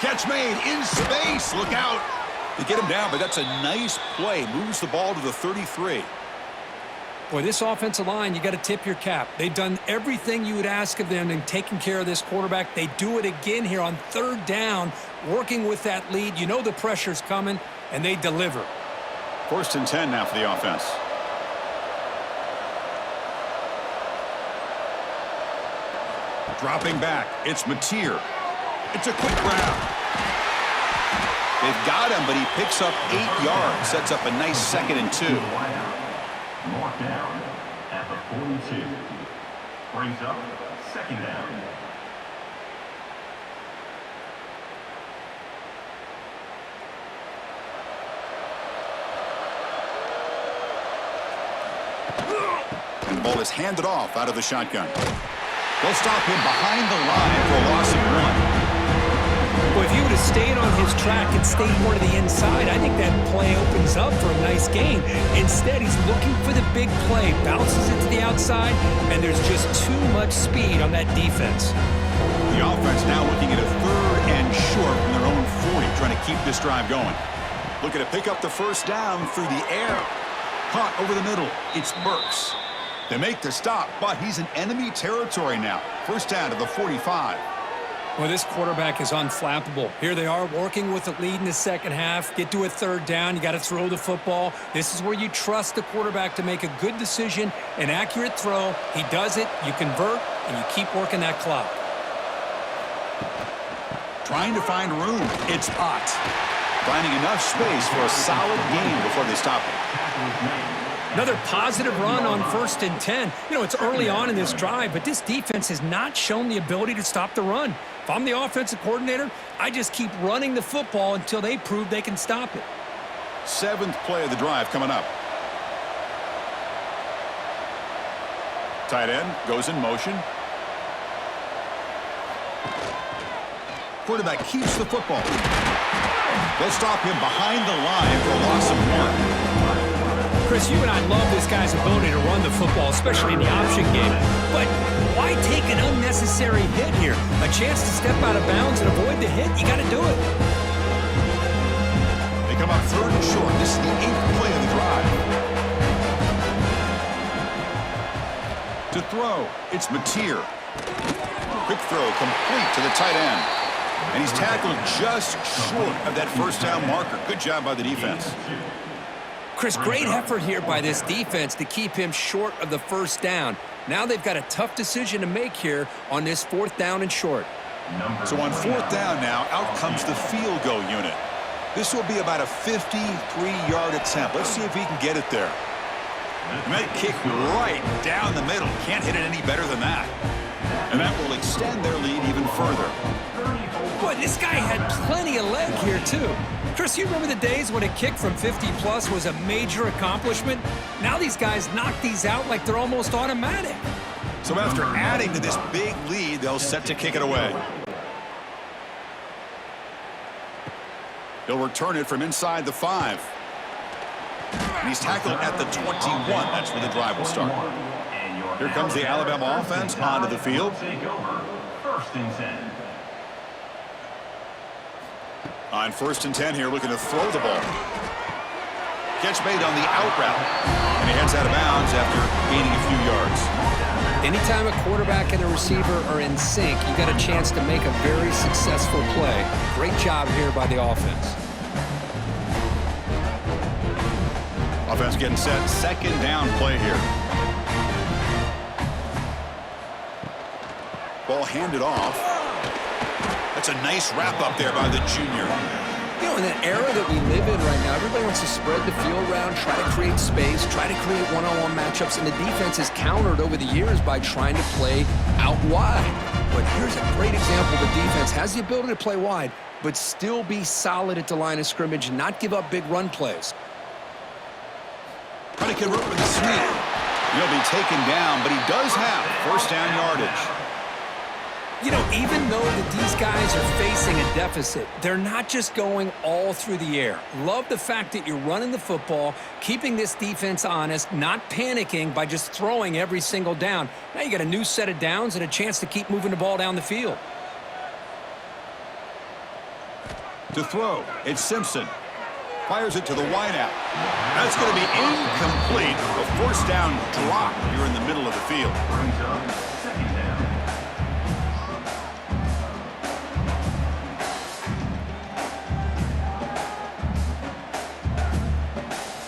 Catch made in space. Look out. They get him down, but that's a nice play. Moves the ball to the 33. Boy, this offensive line, you got to tip your cap. They've done everything you would ask of them in taking care of this quarterback. They do it again here on 3rd down, working with that lead. You know the pressure's coming, and they deliver. 1st and 10 now for the offense. Dropping back, it's Mateer. It's a quick grab. They've got him, but he picks up 8 yards. Sets up a nice 2nd and 2. Marked down at the 42. Brings up 2nd down. And the ball is handed off out of the shotgun. They'll stop him behind the line for a loss of 1. Well, if he would have stayed on his track and stayed more to the inside, I think that play opens up for a nice gain. Instead, he's looking for the big play, bounces it to the outside, and there's just too much speed on that defense. The offense now looking at a 3rd and short from their own 40, trying to keep this drive going. Looking to pick up the 1st down through the air. Caught over the middle. It's Burks. They make the stop, but he's in enemy territory now. 1st down to the 45. Well, this quarterback is unflappable. Here they are working with the lead in the 2nd half. Get to a 3rd down. You got to throw the football. This is where you trust the quarterback to make a good decision, an accurate throw. He does it, you convert, and you keep working that clock. Trying to find room. It's Ott. Finding enough space for a solid gain before they stop it. Another positive run on 1st and 10. You know, it's early on in this drive, but this defense has not shown the ability to stop the run. If I'm the offensive coordinator, I just keep running the football until they prove they can stop it. 7th play of the drive coming up. Tight end goes in motion. Quarterback keeps the football. They'll stop him behind the line for a loss of 1. Chris, you and I love this guy's ability to run the football, especially in the option game. But why take an unnecessary hit here? A chance to step out of bounds and avoid the hit, you got to do it. They come up 3rd and short. This is the 8th play of the drive. To throw, it's Mateer. Quick throw complete to the tight end. And he's tackled just short of that 1st down marker. Good job by the defense. Chris, great effort here by this defense to keep him short of the 1st down. Now they've got a tough decision to make here on this 4th down and short. So on 4th down now, out comes the field goal unit. This will be about a 53-yard attempt. Let's see if he can get it there. And that kick right down the middle. Can't hit it any better than that. And that will extend their lead even further. Boy, this guy had plenty of leg here, too. Chris, you remember the days when a kick from 50-plus was a major accomplishment? Now these guys knock these out like they're almost automatic. So after adding to this big lead, they'll set to kick it away. He'll return it from inside the 5. And he's tackled at the 21. That's where the drive will start. Here comes the Alabama offense onto the field. 1st and 10. On 1st and 10 here, looking to throw the ball. Catch made on the out route. And he heads out of bounds after gaining a few yards. Anytime a quarterback and a receiver are in sync, you got a chance to make a very successful play. Great job here by the offense. Offense getting set. 2nd down play here. Ball handed off. That's a nice wrap up there by the junior. You know, in that era that we live in right now, everybody wants to spread the field around, try to create space, try to create one-on-one matchups, and the defense has countered over the years by trying to play out wide. But here's a great example. The defense has the ability to play wide, but still be solid at the line of scrimmage and not give up big run plays. Trying to convert with the sweep. He'll be taken down, but he does have 1st down yardage. You know, even though that these guys are facing a deficit, they're not just going all through the air. Love the fact that you're running the football, keeping this defense honest, not panicking by just throwing every single down. Now you got a new set of downs and a chance to keep moving the ball down the field. To throw, it's Simpson. Fires it to the wideout. That's going to be incomplete. A 1st down drop here in the middle of the field. Brings up 2nd down.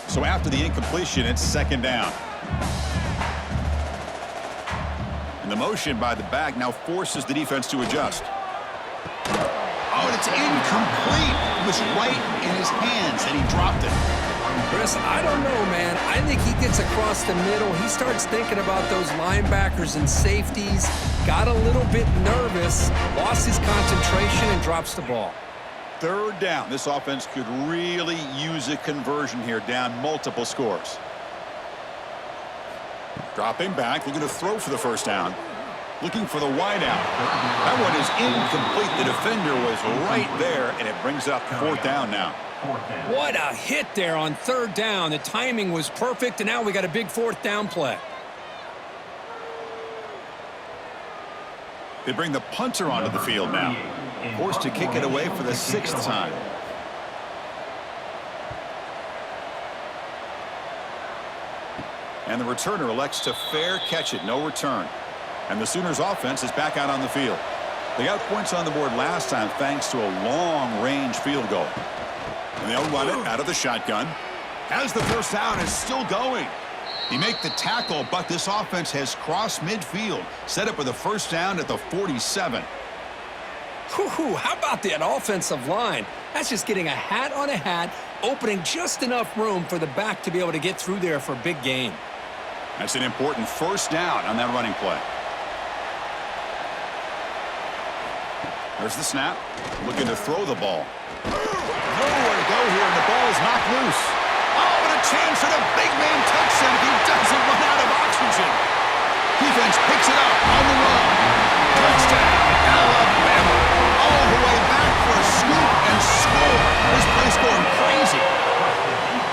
So after the incompletion, it's 2nd down. And the motion by the back now forces the defense to adjust. Oh, and it's incomplete. It was right in his hands, and he dropped it. Chris, I don't know, man. I think he gets across the middle. He starts thinking about those linebackers and safeties, got a little bit nervous, lost his concentration, and drops the ball. Third down. This offense could really use a conversion here, down multiple scores. Dropping back, looking to throw for the first down. Looking for the wideout. That one is incomplete. The defender was right there, and it brings up fourth down now. What a hit there on third down. The timing was perfect, and now we got a big fourth down play. They bring the punter onto the field now. Forced to kick it away for the sixth time. And the returner elects to fair catch it. No return. And the Sooners offense is back out on the field. They got points on the board last time thanks to a long-range field goal. And they'll run it out of the shotgun. As the first down is still going. He make the tackle, but this offense has crossed midfield. Set up with a first down at the 47. Whew, how about that offensive line? That's just getting a hat on a hat, opening just enough room for the back to be able to get through there for a big gain. That's an important first down on that running play. There's the snap. Looking to throw the ball. Nowhere to go here, and the ball is knocked loose. Oh, and a chance at a big man touchdown if he doesn't run out of oxygen. Defense picks it up on the run. Touchdown, Alabama. All the way back for a scoop and score. This place going crazy.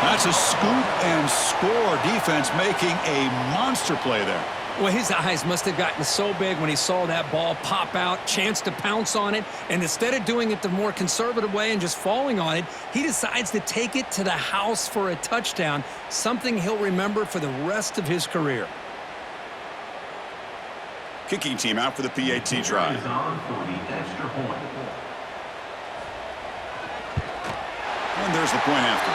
That's a scoop and score. Defense making a monster play there. Well, his eyes must have gotten so big when he saw that ball pop out, chance to pounce on it, and instead of doing it the more conservative way and just falling on it, he decides to take it to the house for a touchdown, something he'll remember for the rest of his career. Kicking team out for the PAT drive. And there's the point after.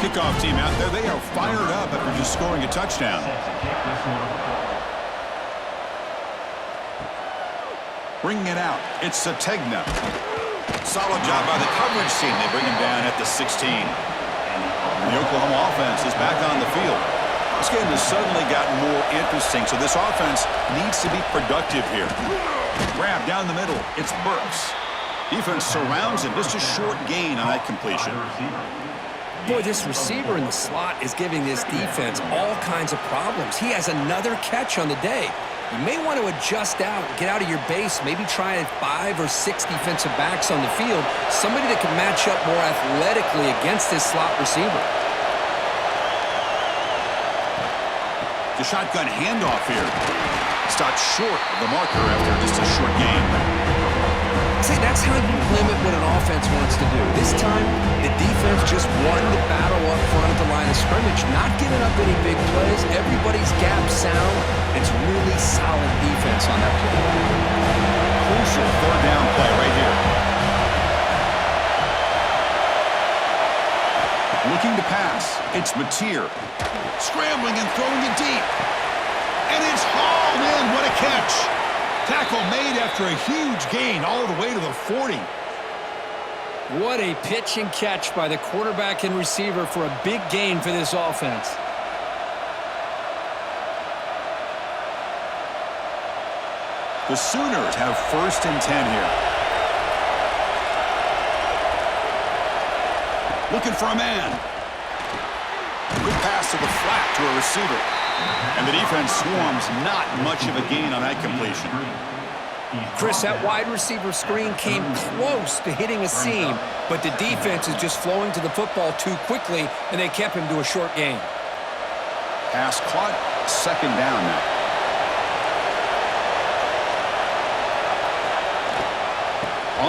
Kickoff team out there. They are fired up after just scoring a touchdown. Bringing it out. It's Sategna. Solid job by the coverage team. They bring him down at the 16. And the Oklahoma offense is back on the field. This game has suddenly gotten more interesting, so this offense needs to be productive here. Grab down the middle. It's Burks. Defense surrounds him. Just a short gain on that completion. Boy, this receiver in the slot is giving this defense all kinds of problems. He has another catch on the day. You may want to adjust out, get out of your base, maybe try 5 or 6 defensive backs on the field, somebody that can match up more athletically against this slot receiver. The shotgun handoff here. Stopped short of the marker after just a short gain. See, that's how you limit what an offense wants to do. This time, the defense just won the battle up front at the line of scrimmage, not giving up any big plays. Everybody's gap sound. It's really solid defense on that play. Crucial third down play right here. Looking to pass. It's Mateer. Scrambling and throwing it deep. And it's hauled in. What a catch. Tackle made after a huge gain all the way to the 40. What a pitch and catch by the quarterback and receiver for a big gain for this offense. The Sooners have 1st and 10 here. Looking for a man. Good pass to the flat to a receiver. And the defense swarms, not much of a gain on that completion. Chris, that wide receiver screen came close to hitting a seam, but the defense is just flowing to the football too quickly, and they kept him to a short gain. Pass caught, 2nd down now.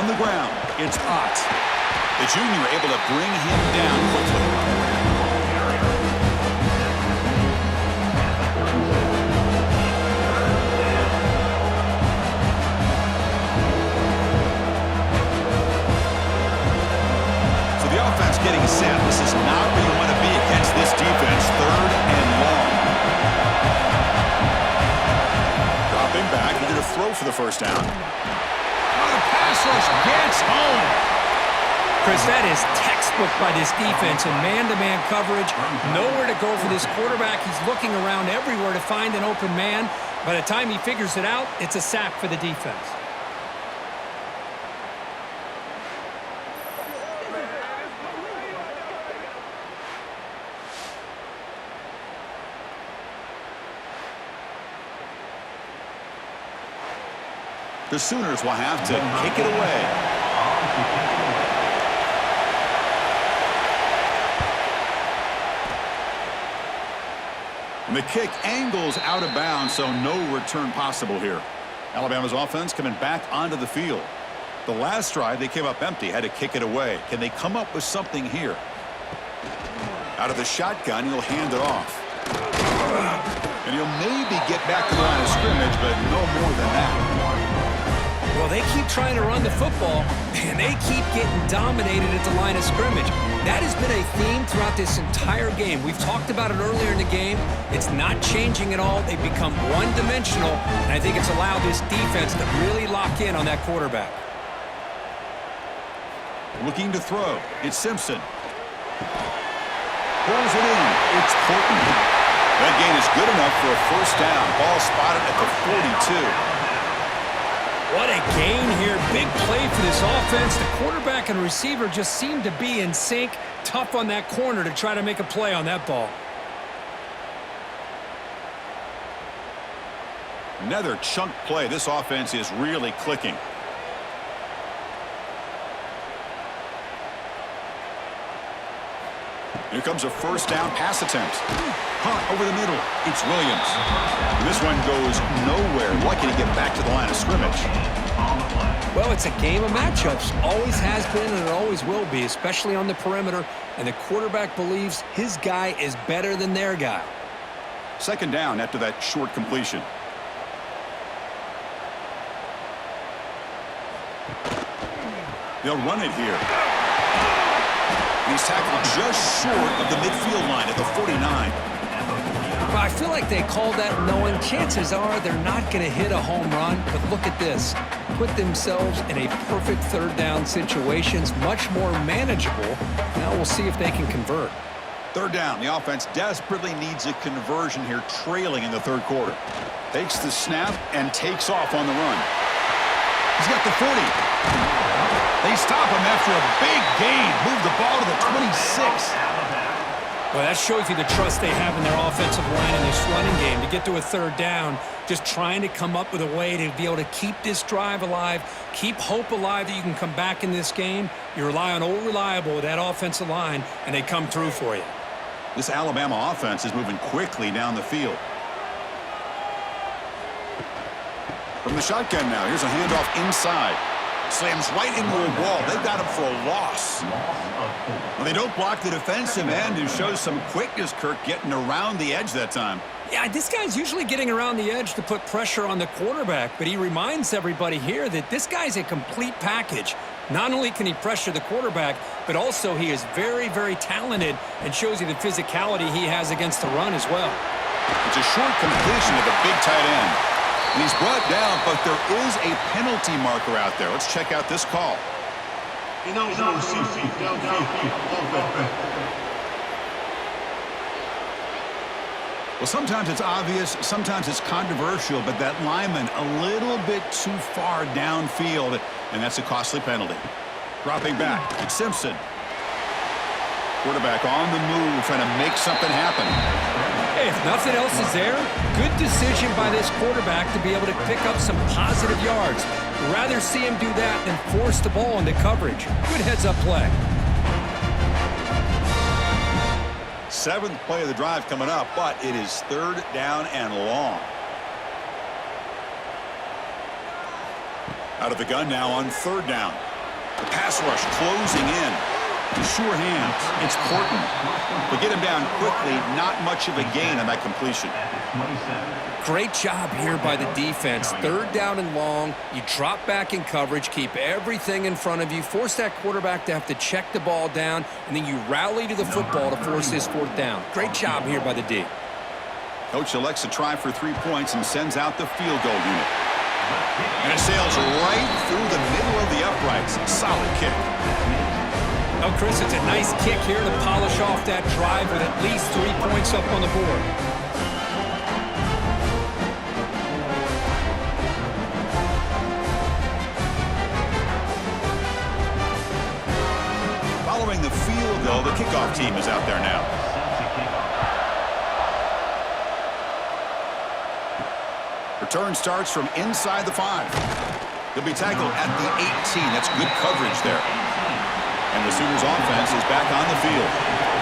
On the ground, it's Ott. The junior able to bring him down quickly. getting set. This is not where you want to be against this defense. 3rd and long. Dropping back. He's going to throw for the first down. Oh, the pass rush gets home. Chris, that is textbook by this defense in man-to-man coverage. Nowhere to go for this quarterback. He's looking around everywhere to find an open man. By the time he figures it out, it's a sack for the defense. The Sooners will have to kick it away. And the kick angles out of bounds, so no return possible here. Alabama's offense coming back onto the field. The last drive, they came up empty, had to kick it away. Can they come up with something here? Out of the shotgun, he'll hand it off. And he'll maybe get back to the line of scrimmage, but no more than that. Well, they keep trying to run the football, and they keep getting dominated at the line of scrimmage. That has been a theme throughout this entire game. We've talked about it earlier in the game. It's not changing at all. They've become one-dimensional, and I think it's allowed this defense to really lock in on that quarterback. Looking to throw. It's Simpson. Pulls it in. It's Horton. That gain is good enough for a first down. Ball spotted at the 42. What a gain here. Big play for this offense. The quarterback and receiver just seem to be in sync. Tough on that corner to try to make a play on that ball. Another chunk play. This offense is really clicking. Here comes a first down pass attempt. Punt over the middle. It's Williams. And this one goes nowhere. Lucky to get back to the line of scrimmage. Well, it's a game of matchups. Always has been and it always will be, especially on the perimeter. And the quarterback believes his guy is better than their guy. Second down after that short completion. They'll run it here. He's tackled just short of the midfield line at the 49. Well, I feel like they called that knowing chances are they're not going to hit a home run. But look at this. Put themselves in a perfect third down situations, much more manageable. Now we'll see if they can convert. Third down. The offense desperately needs a conversion here, trailing in the third quarter. Takes the snap and takes off on the run. He's got the 40. They stop him after a big gain. Move the ball to the 26. Well, that shows you the trust they have in their offensive line in this running game. To get to a third down, just trying to come up with a way to be able to keep this drive alive, keep hope alive that you can come back in this game. You rely on Old Reliable with that offensive line, and they come through for you. This Alabama offense is moving quickly down the field. From the shotgun now, here's a handoff inside. Slams right into a wall. They've got him for a loss. Well, they don't block the defensive end who shows some quickness, Kirk, getting around the edge that time. Yeah, this guy's usually getting around the edge to put pressure on the quarterback, but he reminds everybody here that this guy's a complete package. Not only can he pressure the quarterback, but also he is very, very talented and shows you the physicality he has against the run as well. It's a short completion to the big tight end. And he's brought down, but there is a penalty marker out there. Let's check out this call. Well, sometimes it's obvious, sometimes it's controversial, but that lineman a little bit too far downfield, and that's a costly penalty. Dropping back, it's Simpson. Quarterback on the move, trying to make something happen. Hey, if nothing else is there, good decision by this quarterback to be able to pick up some positive yards. Rather see him do that than force the ball into coverage. Good heads-up play. Seventh play of the drive coming up, but it is third down and long. Out of the gun now on third down. The pass rush closing in. Sure hands. It's Porton. But get him down quickly, not much of a gain on that completion. Great job here by the defense. Third down and long. You drop back in coverage, keep everything in front of you, force that quarterback to have to check the ball down, and then you rally to the football to force this fourth down. Great job here by the D. Coach elects to try for 3 points and sends out the field goal unit. And it sails right through the middle of the uprights. Solid kick. Oh, Chris, it's a nice kick here to polish off that drive with at least 3 points up on the board. Following the field goal, the kickoff team is out there now. Return starts from inside the 5. He'll be tackled at the 18. That's good coverage there. And the Sooners offense is back on the field.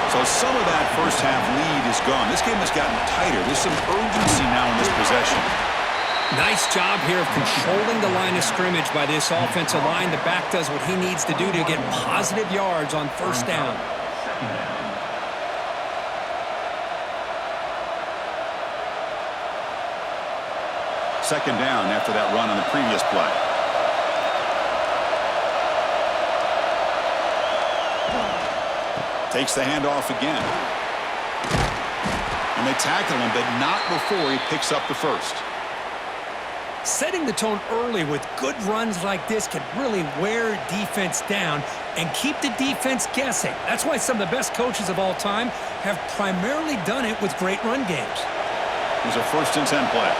So some of that first half lead is gone. This game has gotten tighter. There's some urgency now in this possession. Nice job here of controlling the line of scrimmage by this offensive line. The back does what he needs to do to get positive yards on first down. Second down after that run on the previous play. Takes the handoff again. And they tackle him, but not before he picks up the first. Setting the tone early with good runs like this can really wear defense down and keep the defense guessing. That's why some of the best coaches of all time have primarily done it with great run games. Here's a 1st and 10 play.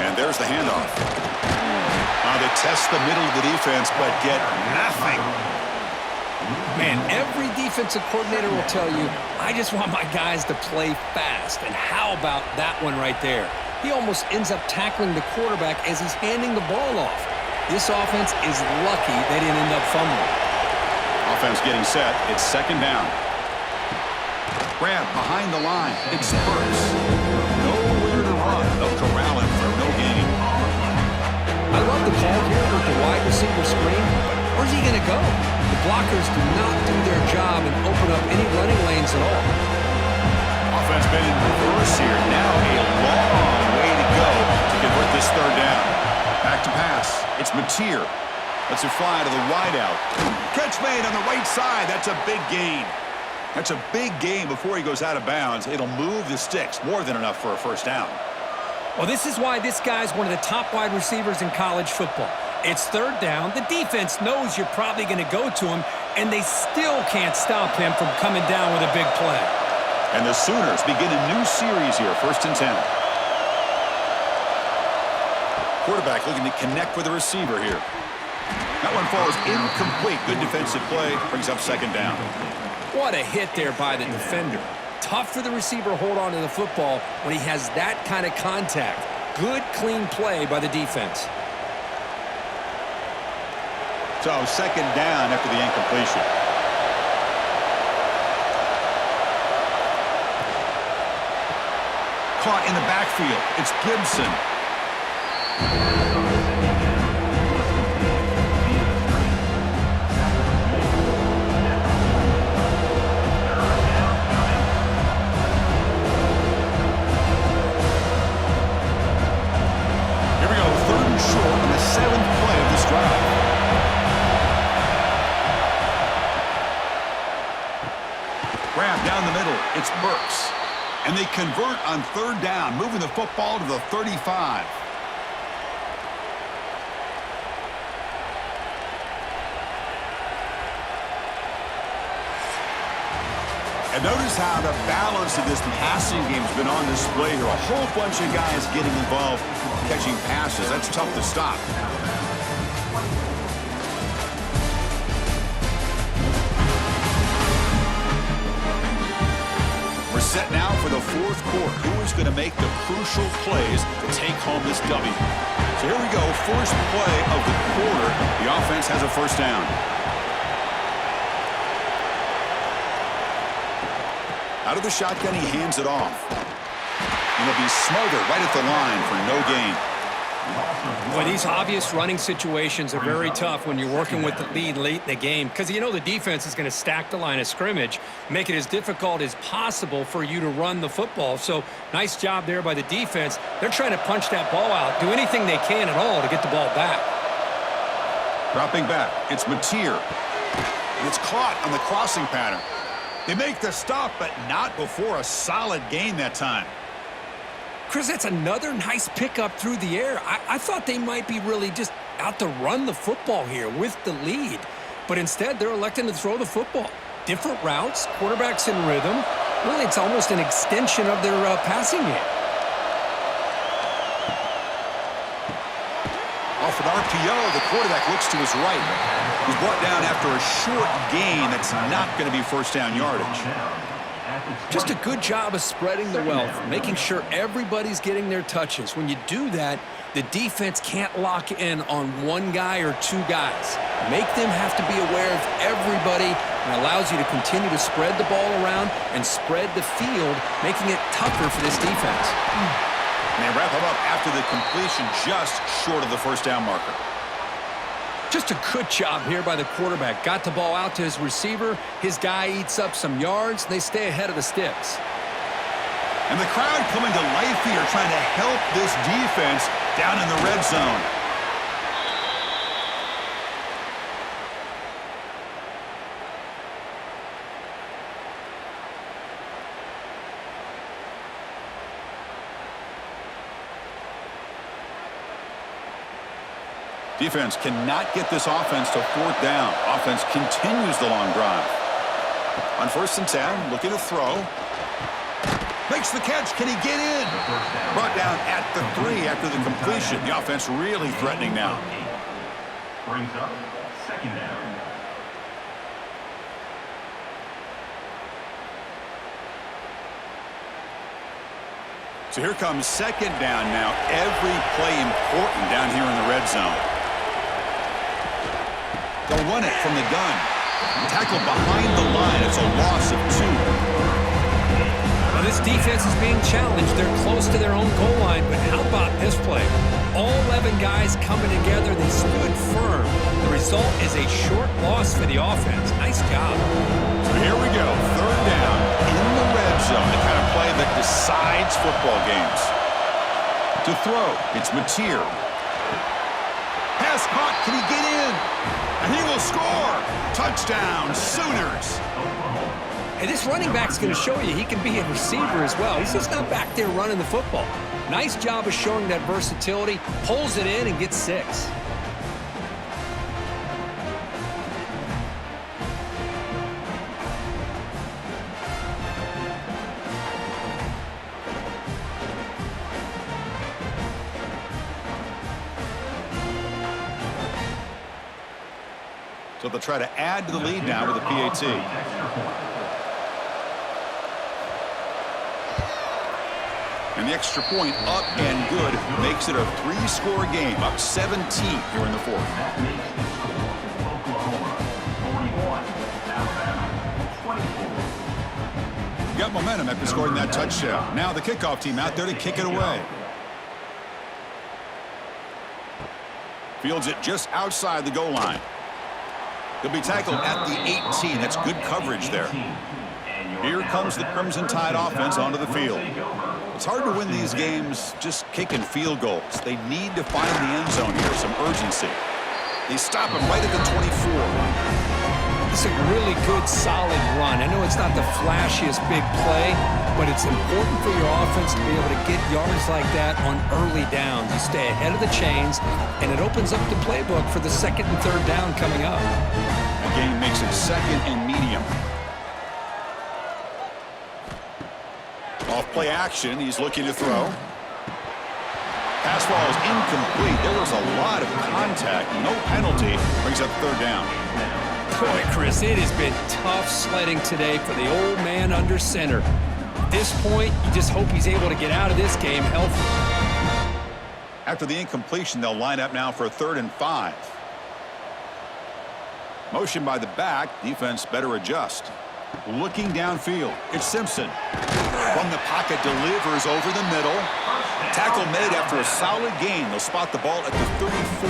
And there's the handoff. They test the middle of the defense, but get nothing. Man, every defensive coordinator will tell you, I just want my guys to play fast. And how about that one right there? He almost ends up tackling the quarterback as he's handing the ball off. This offense is lucky they didn't end up fumbling. Offense getting set. It's second down. Grab behind the line. It's Spurs. Nowhere to run. They'll corral him for no gain. I love the call here with the wide receiver screen, but where's he going to go? The blockers do not do their job and open up any running lanes at all. Offense been in reverse here. Now a long way to go to convert this third down. Back to pass. It's Mateer. Lets it fly to the wideout. Catch made on the right side. That's a big gain. That's a big gain before he goes out of bounds. It'll move the sticks. More than enough for a first down. Well, this is why this guy's one of the top wide receivers in college football. It's third down. The defense knows you're probably going to go to him, and they still can't stop him from coming down with a big play. And the Sooners begin a new series here, 1st and 10. Quarterback looking to connect with the receiver here. That one falls incomplete. Good defensive play. Brings up second down. What a hit there by the defender. Tough for the receiver to hold on to the football when he has that kind of contact. Good, clean play by the defense. So second down after the incompletion. Caught in the backfield. It's Gibson. It's Burks. And they convert on third down, moving the football to the 35. And notice how the balance of this passing game has been on display here. A whole bunch of guys getting involved, catching passes. That's tough to stop. We're set now for the fourth quarter. Who is going to make the crucial plays to take home this W? So here we go. First play of the quarter. The offense has a first down. Out of the shotgun, he hands it off. And he'll be smothered right at the line for no gain. Boy, these obvious running situations are very tough when you're working with the lead late in the game because you know the defense is going to stack the line of scrimmage, make it as difficult as possible for you to run the football. So nice job there by the defense. They're trying to punch that ball out, do anything they can at all to get the ball back. Dropping back, it's Mateer. It's caught on the crossing pattern. They make the stop, but not before a solid gain that time. Chris, that's another nice pickup through the air. I thought they might be really just out to run the football here with the lead. But instead, they're electing to throw the football. Different routes, quarterback's in rhythm. Really, it's almost an extension of their passing game. Off an RPO, the quarterback looks to his right. He's brought down after a short gain that's not going to be first down yardage. Just a good job of spreading the wealth, making sure everybody's getting their touches. When you do that, the defense can't lock in on one guy or two guys. Make them have to be aware of everybody and allows you to continue to spread the ball around and spread the field, making it tougher for this defense. And they wrap him up after the completion just short of the first down marker. Just a good job here by the quarterback. Got the ball out to his receiver. His guy eats up some yards. They stay ahead of the sticks. And the crowd coming to life here, trying to help this defense down in the red zone. Defense cannot get this offense to fourth down. Offense continues the long drive. On 1st and 10, looking to throw. Makes the catch. Can he get in? Brought down at the 3 after the completion. The offense really threatening now. Brings up 2nd down. So here comes 2nd down now. Every play important down here in the red zone. They'll run it from the gun. Tackled behind the line. It's a loss of 2. Well, this defense is being challenged. They're close to their own goal line, but how about this play? All 11 guys coming together. They stood firm. The result is a short loss for the offense. Nice job. So here we go. 3rd down in the red zone. The kind of play that decides football games. To throw, it's Mateer. Pass caught. Can he get in? And he will score. Touchdown, Sooners. Hey, this running back's going to show you he can be a receiver as well. He's just not back there running the football. Nice job of showing that versatility. Pulls it in and gets 6. So they'll try to add to the lead now with a PAT. And the extra point up and good makes it a 3-score game, up 17 here in the 4th. That makes the score Oklahoma 41, Alabama 24. Got momentum after scoring that touchdown. Now the kickoff team out there to kick it away. Fields it just outside the goal line. He'll be tackled at the 18. That's good coverage there. Here comes the Crimson Tide offense onto the field. It's hard to win these games just kicking field goals. They need to find the end zone here, some urgency. They stop him right at the 24. It's a really good, solid run. I know it's not the flashiest big play, but it's important for your offense to be able to get yards like that on early downs. You stay ahead of the chains, and it opens up the playbook for the 2nd and 3rd down coming up. The game makes it 2nd and medium. Off play action, he's looking to throw. Pass ball is incomplete. There was a lot of contact. No penalty. Brings up 3rd down. Boy, Chris, it has been tough sledding today for the old man under center. At this point, you just hope he's able to get out of this game healthy. After the incompletion, they'll line up now for a 3rd and 5. Motion by the back. Defense better adjust. Looking downfield, it's Simpson. From the pocket, delivers over the middle. Tackle made after a solid gain. They'll spot the ball at the 34.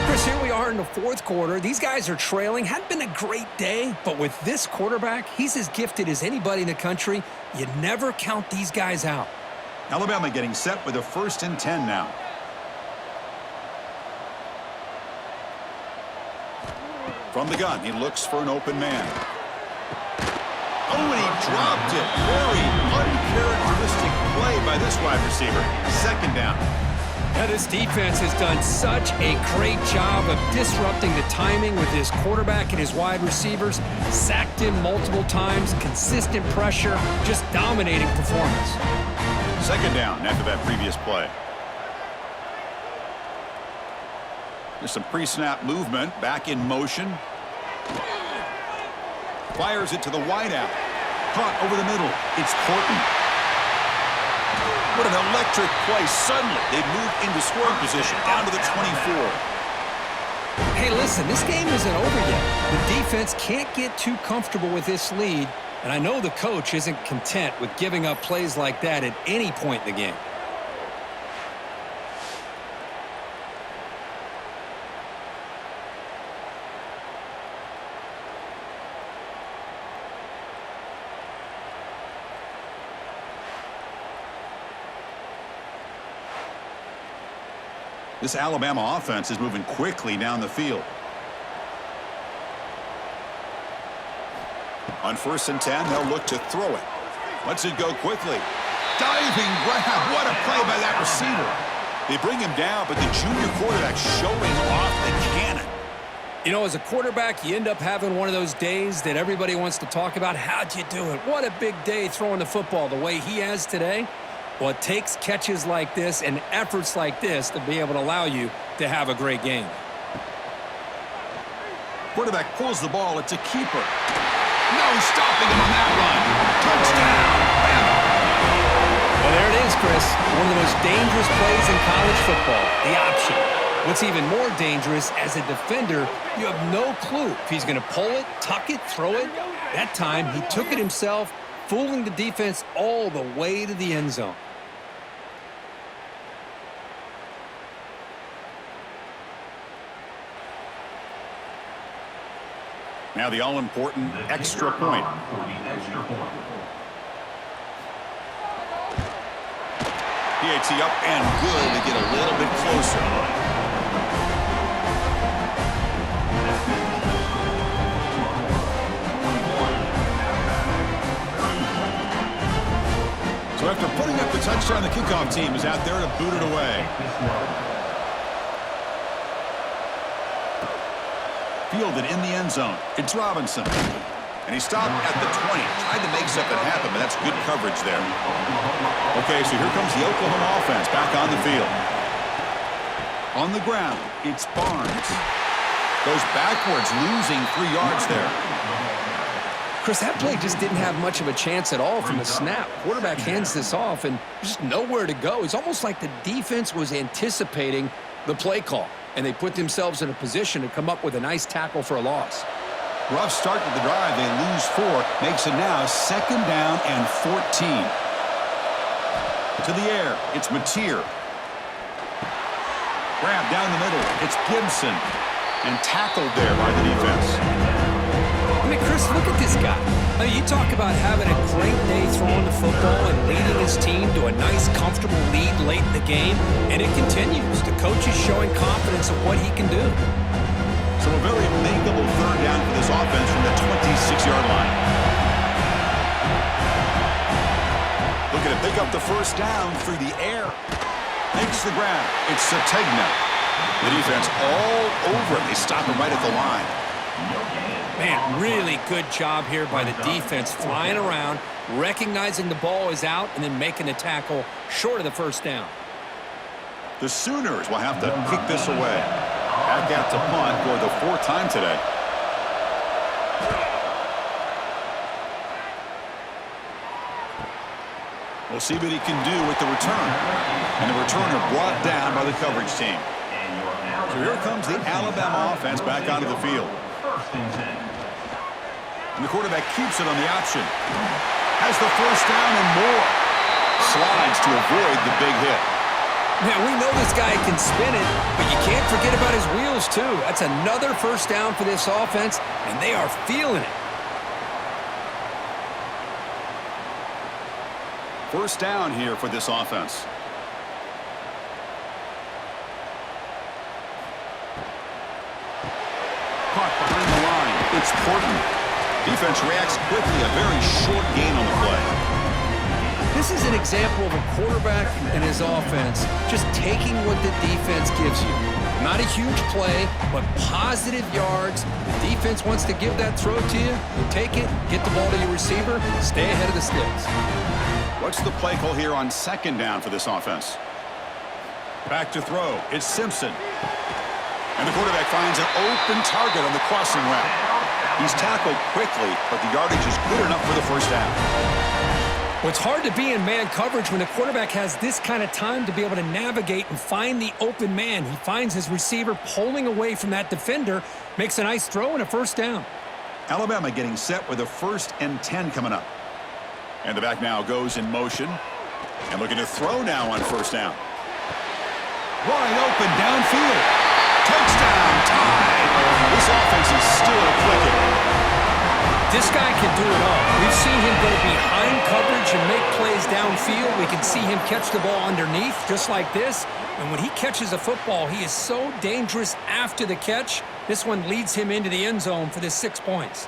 Chris, here we are in the fourth quarter. These guys are trailing. Hadn't been a great day, but with this quarterback, he's as gifted as anybody in the country. You never count these guys out. Alabama getting set with a 1st and 10 now. From the gun, he looks for an open man. Oh, and he dropped it. Very uncharacteristic play by this wide receiver. 2nd down. Now, this defense has done such a great job of disrupting the timing with his quarterback and his wide receivers. Sacked him multiple times, consistent pressure, just dominating performance. 2nd down after that previous play. There's some pre-snap movement, back in motion. Fires it to the wideout. Caught over the middle. It's Horton. What an electric play. Suddenly, they've moved into scoring position, down to the 24. Hey, listen, this game isn't over yet. The defense can't get too comfortable with this lead, and I know the coach isn't content with giving up plays like that at any point in the game. This Alabama offense is moving quickly down the field. On 1st and 10, they'll look to throw it. Lets it go quickly. Diving grab. What a play by that receiver. They bring him down, but the junior quarterback showing off the cannon. You know, as a quarterback, you end up having one of those days that everybody wants to talk about. How'd you do it? What a big day throwing the football the way he has today. Well, it takes catches like this and efforts like this to be able to allow you to have a great game. Quarterback pulls the ball. It's a keeper. No stopping him on that run. Touchdown, Bama. Well, there it is, Chris. One of the most dangerous plays in college football, the option. What's even more dangerous, as a defender, you have no clue if he's going to pull it, tuck it, throw it. That time, he took it himself, fooling the defense all the way to the end zone. Now the all-important extra point. PAT up and good to get a little bit closer. So after putting up the touchdown, the kickoff team is out there to boot it away. Fielded in the end zone. It's Robinson. And he stopped at the 20. Tried to make something happen, but that's good coverage there. Okay, so here comes the Oklahoma offense back on the field. On the ground, it's Barnes. Goes backwards, losing 3 yards there. Chris, that play just didn't have much of a chance at all from the snap. Quarterback hands this off and just nowhere to go. It's almost like the defense was anticipating the play call, and they put themselves in a position to come up with a nice tackle for a loss. Rough start to the drive. They lose 4. Makes it now 2nd down and 14. To the air. It's Mateer. Grab down the middle. It's Gibson. And tackled there by the defense. I mean, Chris, look at this guy. I mean, you talk about having a great day throwing the football and leading his team to a nice, comfortable lead late in the game, and it continues. The coach is showing confidence of what he can do. So a very makeable 3rd down for this offense from the 26-yard line. Looking to pick up the 1st down through the air. Makes the grab. It's Sategna. The defense all over him. They stop him right at the line. Man, really good job here by the defense, flying around, recognizing the ball is out, and then making the tackle short of the 1st down. The Sooners will have to kick this away. Back out to punt for the 4th time today. We'll see what he can do with the return. And the returner brought down by the coverage team. So here comes the Alabama offense back onto the field. And the quarterback keeps it on the option. Has the first down and more. Slides to avoid the big hit. Now, we know this guy can spin it, but you can't forget about his wheels, too. That's another first down for this offense, and they are feeling it. First down here for this offense. Caught behind the line. It's Porton. Defense reacts quickly. A very short gain on the play. This is an example of a quarterback and his offense just taking what the defense gives you. Not a huge play, but positive yards. The defense wants to give that throw to you. You take it, get the ball to your receiver, stay ahead of the sticks. What's the play call here on second down for this offense? Back to throw. It's Simpson. And the quarterback finds an open target on the crossing route. He's tackled quickly, but the yardage is good enough for the first down. Well, it's hard to be in man coverage when the quarterback has this kind of time to be able to navigate and find the open man. He finds his receiver pulling away from that defender, makes a nice throw and a first down. Alabama getting set with a 1st and 10 coming up. And the back now goes in motion. And looking to throw now on first down. Wide open downfield. Touchdown, tied. This offense is still clicking. This guy can do it all. We've seen him go behind coverage and make plays downfield. We can see him catch the ball underneath, just like this. And when he catches a football, he is so dangerous after the catch. This one leads him into the end zone for the 6 points.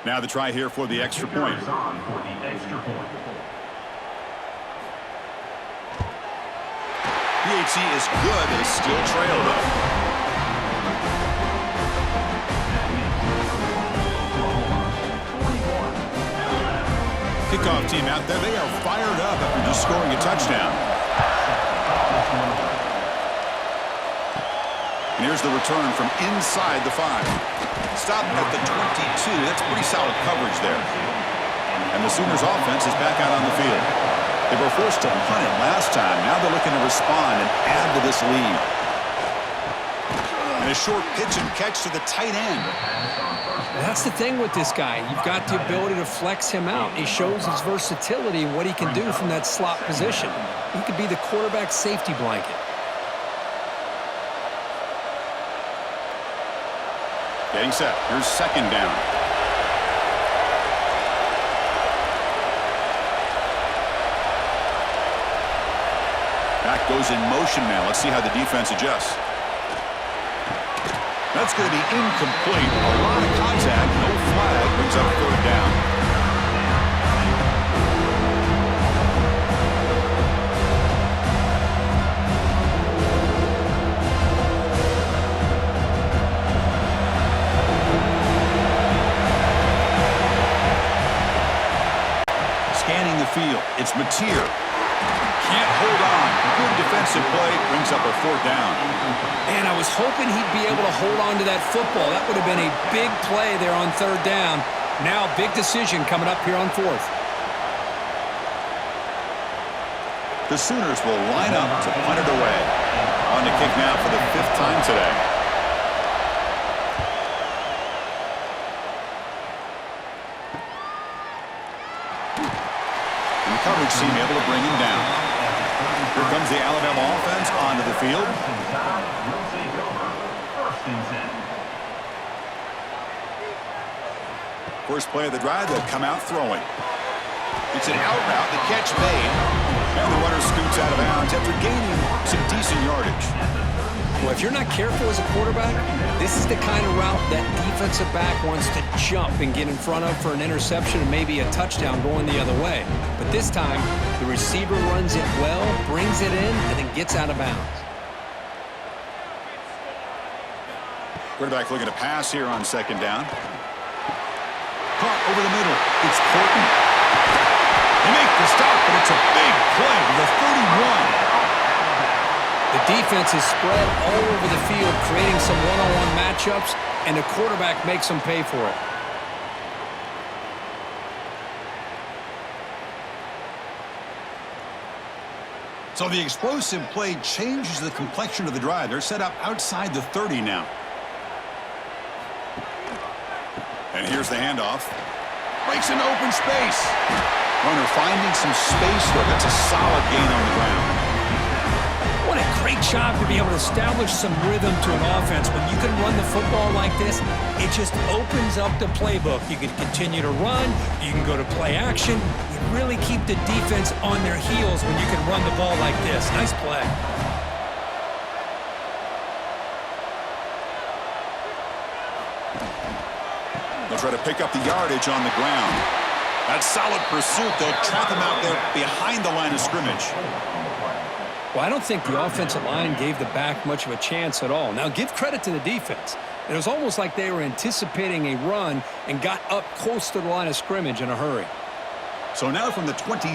Now the try here for the extra point. PHC is good. They still trail, though. Kickoff team out there. They are fired up after just scoring a touchdown. And here's the return from inside the 5. Stopped at the 22. That's pretty solid coverage there. And the Sooners offense is back out on the field. They were forced to punt it last time. Now they're looking to respond and add to this lead. And a short pitch and catch to the tight end. That's the thing with this guy. You've got the ability to flex him out. He shows his versatility and what he can do from that slot position. He could be the quarterback safety blanket. Getting set. Here's second down. Back goes in motion now. Let's see how the defense adjusts. That's going to be incomplete. A lot of contact. No flag. Brings up third down. Scanning the field. It's Mateer. Can't hold on. Good defensive play. Brings up a fourth down. Man, I was hoping he'd be able to hold on to that football. That would have been a big play there on third down. Now, big decision coming up here on fourth. The Sooners will line up to punt it away. On to kick now for the 5th time today. And the coverage team able to bring him down. Here comes the Alabama offense onto the field. First play of the drive, they'll come out throwing. It's an out route, the catch made. And the runner scoots out of bounds after gaining some decent yardage. Well, if you're not careful as a quarterback, this is the kind of route that defensive back wants to jump and get in front of for an interception and maybe a touchdown going the other way. But this time, the receiver runs it well, brings it in, and then gets out of bounds. Quarterback looking to pass here on second down. Caught over the middle. It's Porton. They make the stop, but it's a big play to the 31. The defense is spread all over the field, creating some one-on-one matchups, and the quarterback makes them pay for it. So the explosive play changes the complexion of the drive. They're set up outside the 30 now. And here's the handoff. Breaks into open space. Runner finding some space there. That's a solid gain on the ground. What a great job to be able to establish some rhythm to an offense. When you can run the football like this, it just opens up the playbook. You can continue to run. You can go to play action. You really keep the defense on their heels when you can run the ball like this. Nice play. They'll try to pick up the yardage on the ground. That solid pursuit. They'll trap him out there behind the line of scrimmage. Well, I don't think the offensive line gave the back much of a chance at all. Now, give credit to the defense. It was almost like they were anticipating a run and got up close to the line of scrimmage in a hurry. So now from the 27,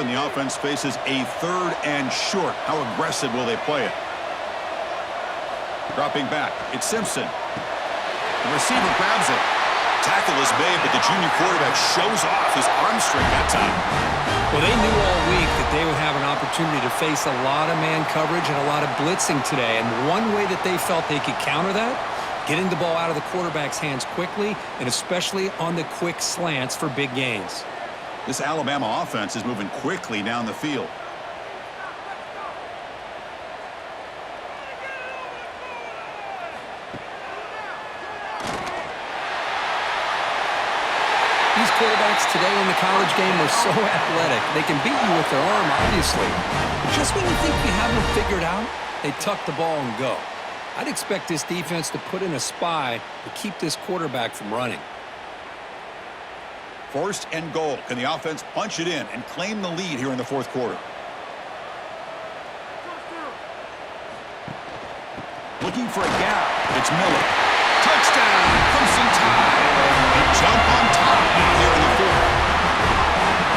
the offense faces a 3rd and short. How aggressive will they play it? Dropping back, it's Simpson. The receiver grabs it. Tackle is made, but the junior quarterback shows off his arm strength that time. Well, they knew all week that they would have an opportunity to face a lot of man coverage and a lot of blitzing today. And one way that they felt they could counter that, getting the ball out of the quarterback's hands quickly, and especially on the quick slants for big gains. This Alabama offense is moving quickly down the field. These quarterbacks today in the college game are so athletic. They can beat you with their arm, obviously. Just when you think you have them figured out, they tuck the ball and go. I'd expect this defense to put in a spy to keep this quarterback from running. 1st and goal. Can the offense punch it in and claim the lead here in the 4th quarter? Looking for a gap. It's Miller. Touchdown, Crimson Tide. They jump on top here in the 4th.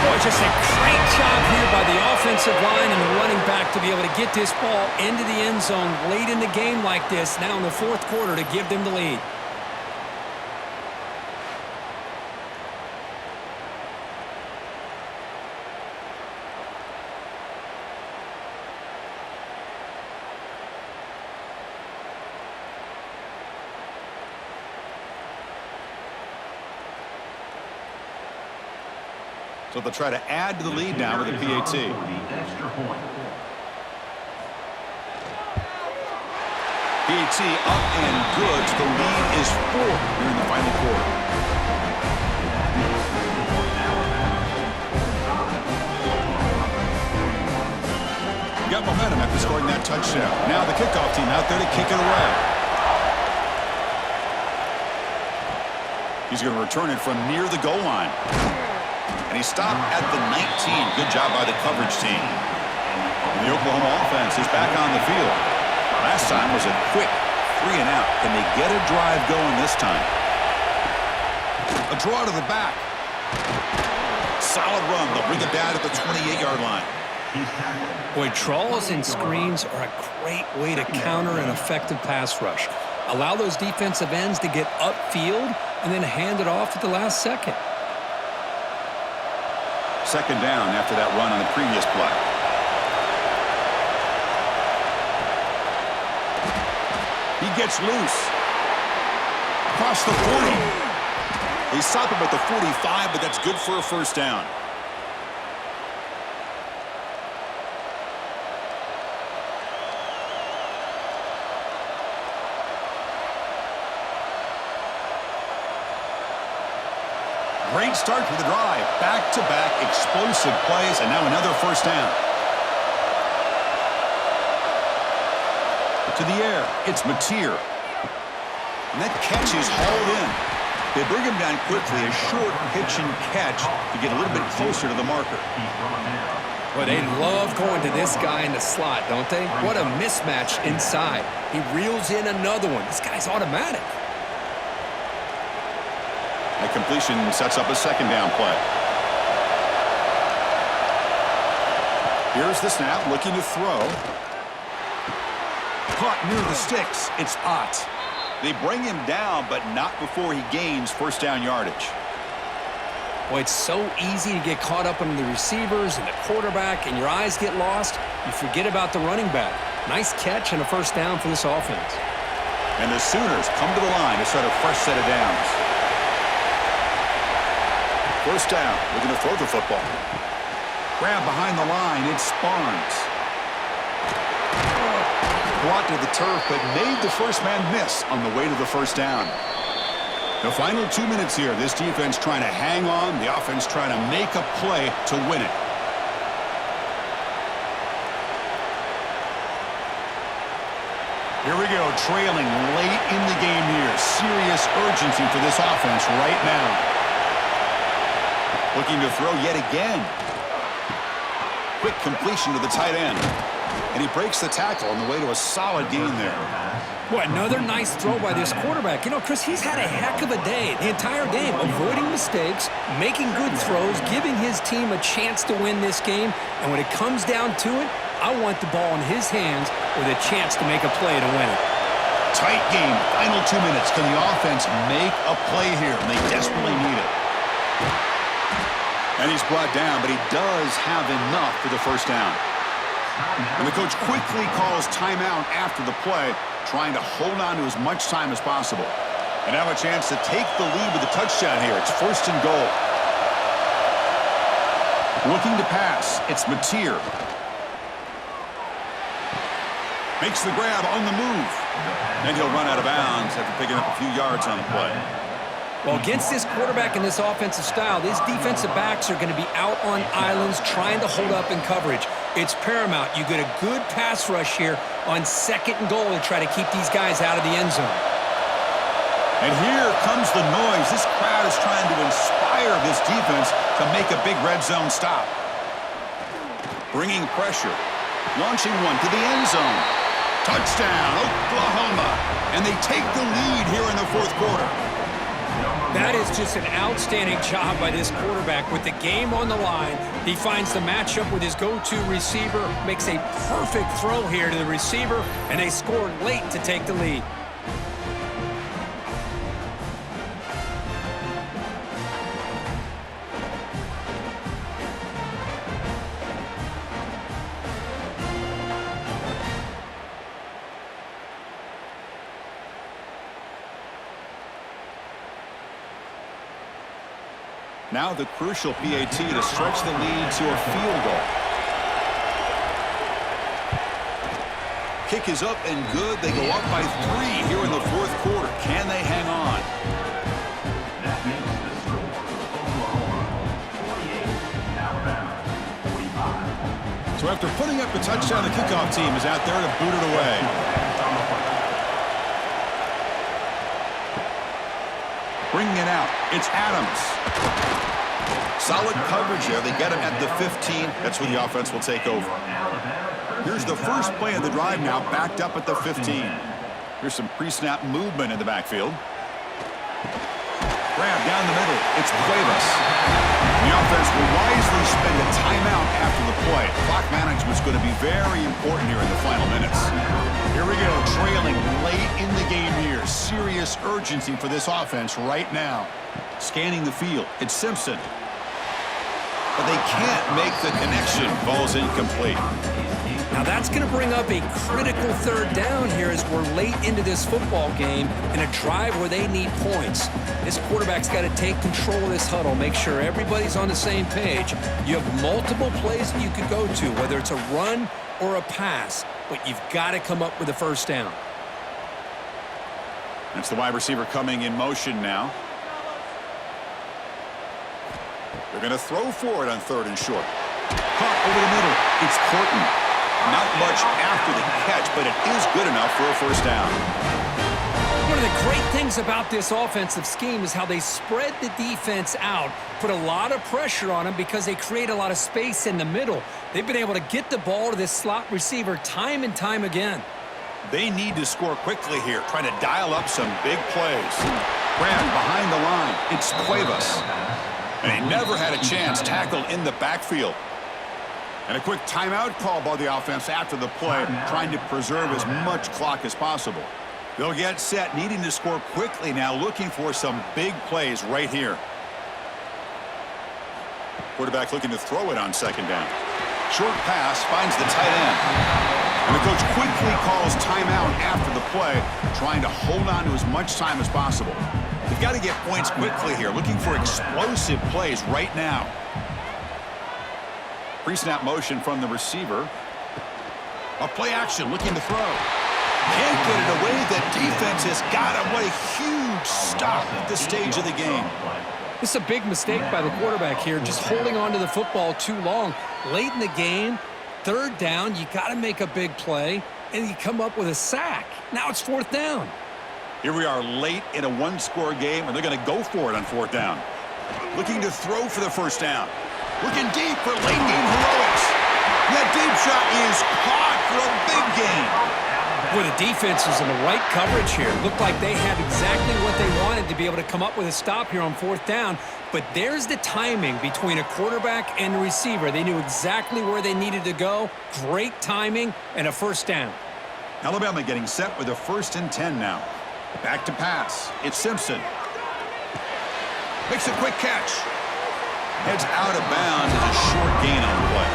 Boy, just a great job here by the offensive line and the running back to be able to get this ball into the end zone late in the game like this, now in the 4th quarter, to give them the lead. So they'll try to add to the lead now with a PAT. The extra point. PAT up and good. The lead is 4 here in the final quarter. Got momentum after scoring that touchdown. Now the kickoff team out there to kick it away. He's going to return it from near the goal line. And he stopped at the 19. Good job by the coverage team. And the Oklahoma offense is back on the field. Last time was a quick 3 and out. Can they get a drive going this time? A draw to the back. Solid run. They'll bring it down to the 28-yard line. Boy, draws and screens are a great way to counter an effective pass rush. Allow those defensive ends to get upfield and then hand it off at the last second. 2nd down after that run on the previous play. He gets loose. Across the 40. They stop him at the 45, but that's good for a 1st down. Great start for the drive. Back-to-back explosive plays, and now another 1st down. To the air, it's Mateer. And that catch is hauled in. They bring him down quickly, a short pitch and catch to get a little bit closer to the marker. Well, they love going to this guy in the slot, don't they? What a mismatch inside. He reels in another one. This guy's automatic. The completion sets up a 2nd down play. Here's the snap, looking to throw. Caught near the sticks. It's Ott. They bring him down, but not before he gains 1st down yardage. Well, it's so easy to get caught up in the receivers and the quarterback, and your eyes get lost. You forget about the running back. Nice catch and a first down for this offense. And the Sooners come to the line to start a fresh set of downs. First down, we're going to throw the football. Grab behind the line, it's Barnes. Brought to the turf, but made the first man miss on the way to the first down. The final 2 minutes here, this defense trying to hang on, the offense trying to make a play to win it. Here we go, trailing late in the game here. Serious urgency for this offense right now. Looking to throw yet again. Quick completion to the tight end. And he breaks the tackle on the way to a solid gain there. Boy, another nice throw by this quarterback. You know, Chris, he's had a heck of a day the entire game, avoiding mistakes, making good throws, giving his team a chance to win this game. And when it comes down to it, I want the ball in his hands with a chance to make a play to win it. Tight game, final 2 minutes. Can the offense make a play here? And they desperately need it. And he's brought down, but he does have enough for the first down. And the coach quickly calls timeout after the play, trying to hold on to as much time as possible. And now a chance to take the lead with a touchdown here. It's first and goal. Looking to pass, it's Mateer. Makes the grab on the move. And he'll run out of bounds after picking up a few yards on the play. Well, against this quarterback and this offensive style, these defensive backs are going to be out on islands trying to hold up in coverage. It's paramount. You get a good pass rush here on second and goal to try to keep these guys out of the end zone. And here comes the noise. This crowd is trying to inspire this defense to make a big red zone stop. Bringing pressure. Launching one to the end zone. Touchdown, Oklahoma. And they take the lead here in the fourth quarter. That is just an outstanding job by this quarterback with the game on the line. He finds the matchup with his go-to receiver, makes a perfect throw here to the receiver, and they score late to take the lead. Now the crucial PAT to stretch the lead to a field goal. Kick is up and good. They go up by 3 here in the fourth quarter. Can they hang on? That makes the score Oklahoma 48, Alabama 45. So after putting up a touchdown, the kickoff team is out there to boot it away. Bringing it out, it's Adams. Solid coverage there. They get him at the 15. That's where the offense will take over. Here's the first play of the drive now, backed up at the 15. Here's some pre-snap movement in the backfield. Grab down the middle. It's Cuevas. The offense will wisely spend a timeout after the play. Clock management's going to be very important here in the final minutes. Here we go, trailing late in the game here. Serious urgency for this offense right now. Scanning the field, it's Simpson. But they can't make the connection. Ball's incomplete. Now that's going to bring up a critical third down here as we're late into this football game in a drive where they need points. This quarterback's got to take control of this huddle, make sure everybody's on the same page. You have multiple plays that you could go to, whether it's a run or a pass, but you've got to come up with a first down. That's the wide receiver coming in motion now. They're going to throw for it on third and short. Caught over the middle. It's Horton. Not much after the catch, but it is good enough for a first down. One of the great things about this offensive scheme is how they spread the defense out, put a lot of pressure on them because they create a lot of space in the middle. They've been able to get the ball to this slot receiver time and time again. They need to score quickly here, trying to dial up some big plays. Grab behind the line. It's Cuevas. And he never had a chance tackled in the backfield. And a quick timeout call by the offense after the play, trying to preserve as much clock as possible. They'll get set, needing to score quickly now, looking for some big plays right here. Quarterback looking to throw it on second down. Short pass finds the tight end. And the coach quickly calls timeout after the play, trying to hold on to as much time as possible. They've got to get points quickly here, looking for explosive plays right now. Pre-snap motion from the receiver. A play action, looking to throw. Can't get it away. The defense has got him. What a huge stop at this stage of the game. This is a big mistake by the quarterback here, just holding on to the football too long. Late in the game, third down, you got to make a big play, and you come up with a sack. Now it's fourth down. Here we are late in a one-score game, and they're going to go for it on fourth down. Looking to throw for the first down. Looking deep for late-game heroics. That deep shot is caught for a big gain. Boy, the defense is in the right coverage here. Looked like they had exactly what they wanted to be able to come up with a stop here on fourth down. But there's the timing between a quarterback and a receiver. They knew exactly where they needed to go. Great timing and a first down. Alabama getting set with a 1st and 10 now. Back to pass. It's Simpson. Makes a quick catch. Heads out of bounds as a short gain on the play.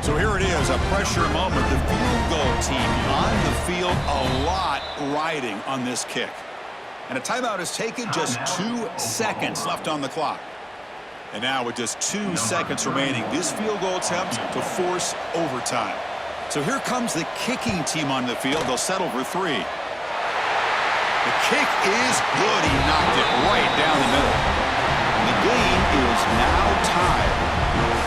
So here it is, a pressure moment. The field goal team on the field, a lot riding on this kick. And a timeout is taken, just 2 seconds left on the clock. And now with just 2 seconds remaining, this field goal attempt to force overtime. So here comes the kicking team on the field. They'll settle for 3. The kick is good. He knocked it right down the middle. And the game is now tied.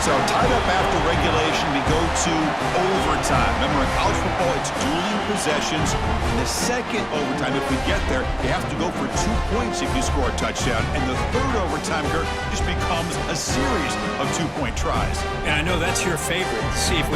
So tied up after regulation, we go to overtime. Remember, in college football, it's dueling possessions. In the second overtime, if we get there, you have to go for 2 points if you score a touchdown. And the third overtime, Kurt, just becomes a series of 2-point tries. And I know that's your favorite. See if we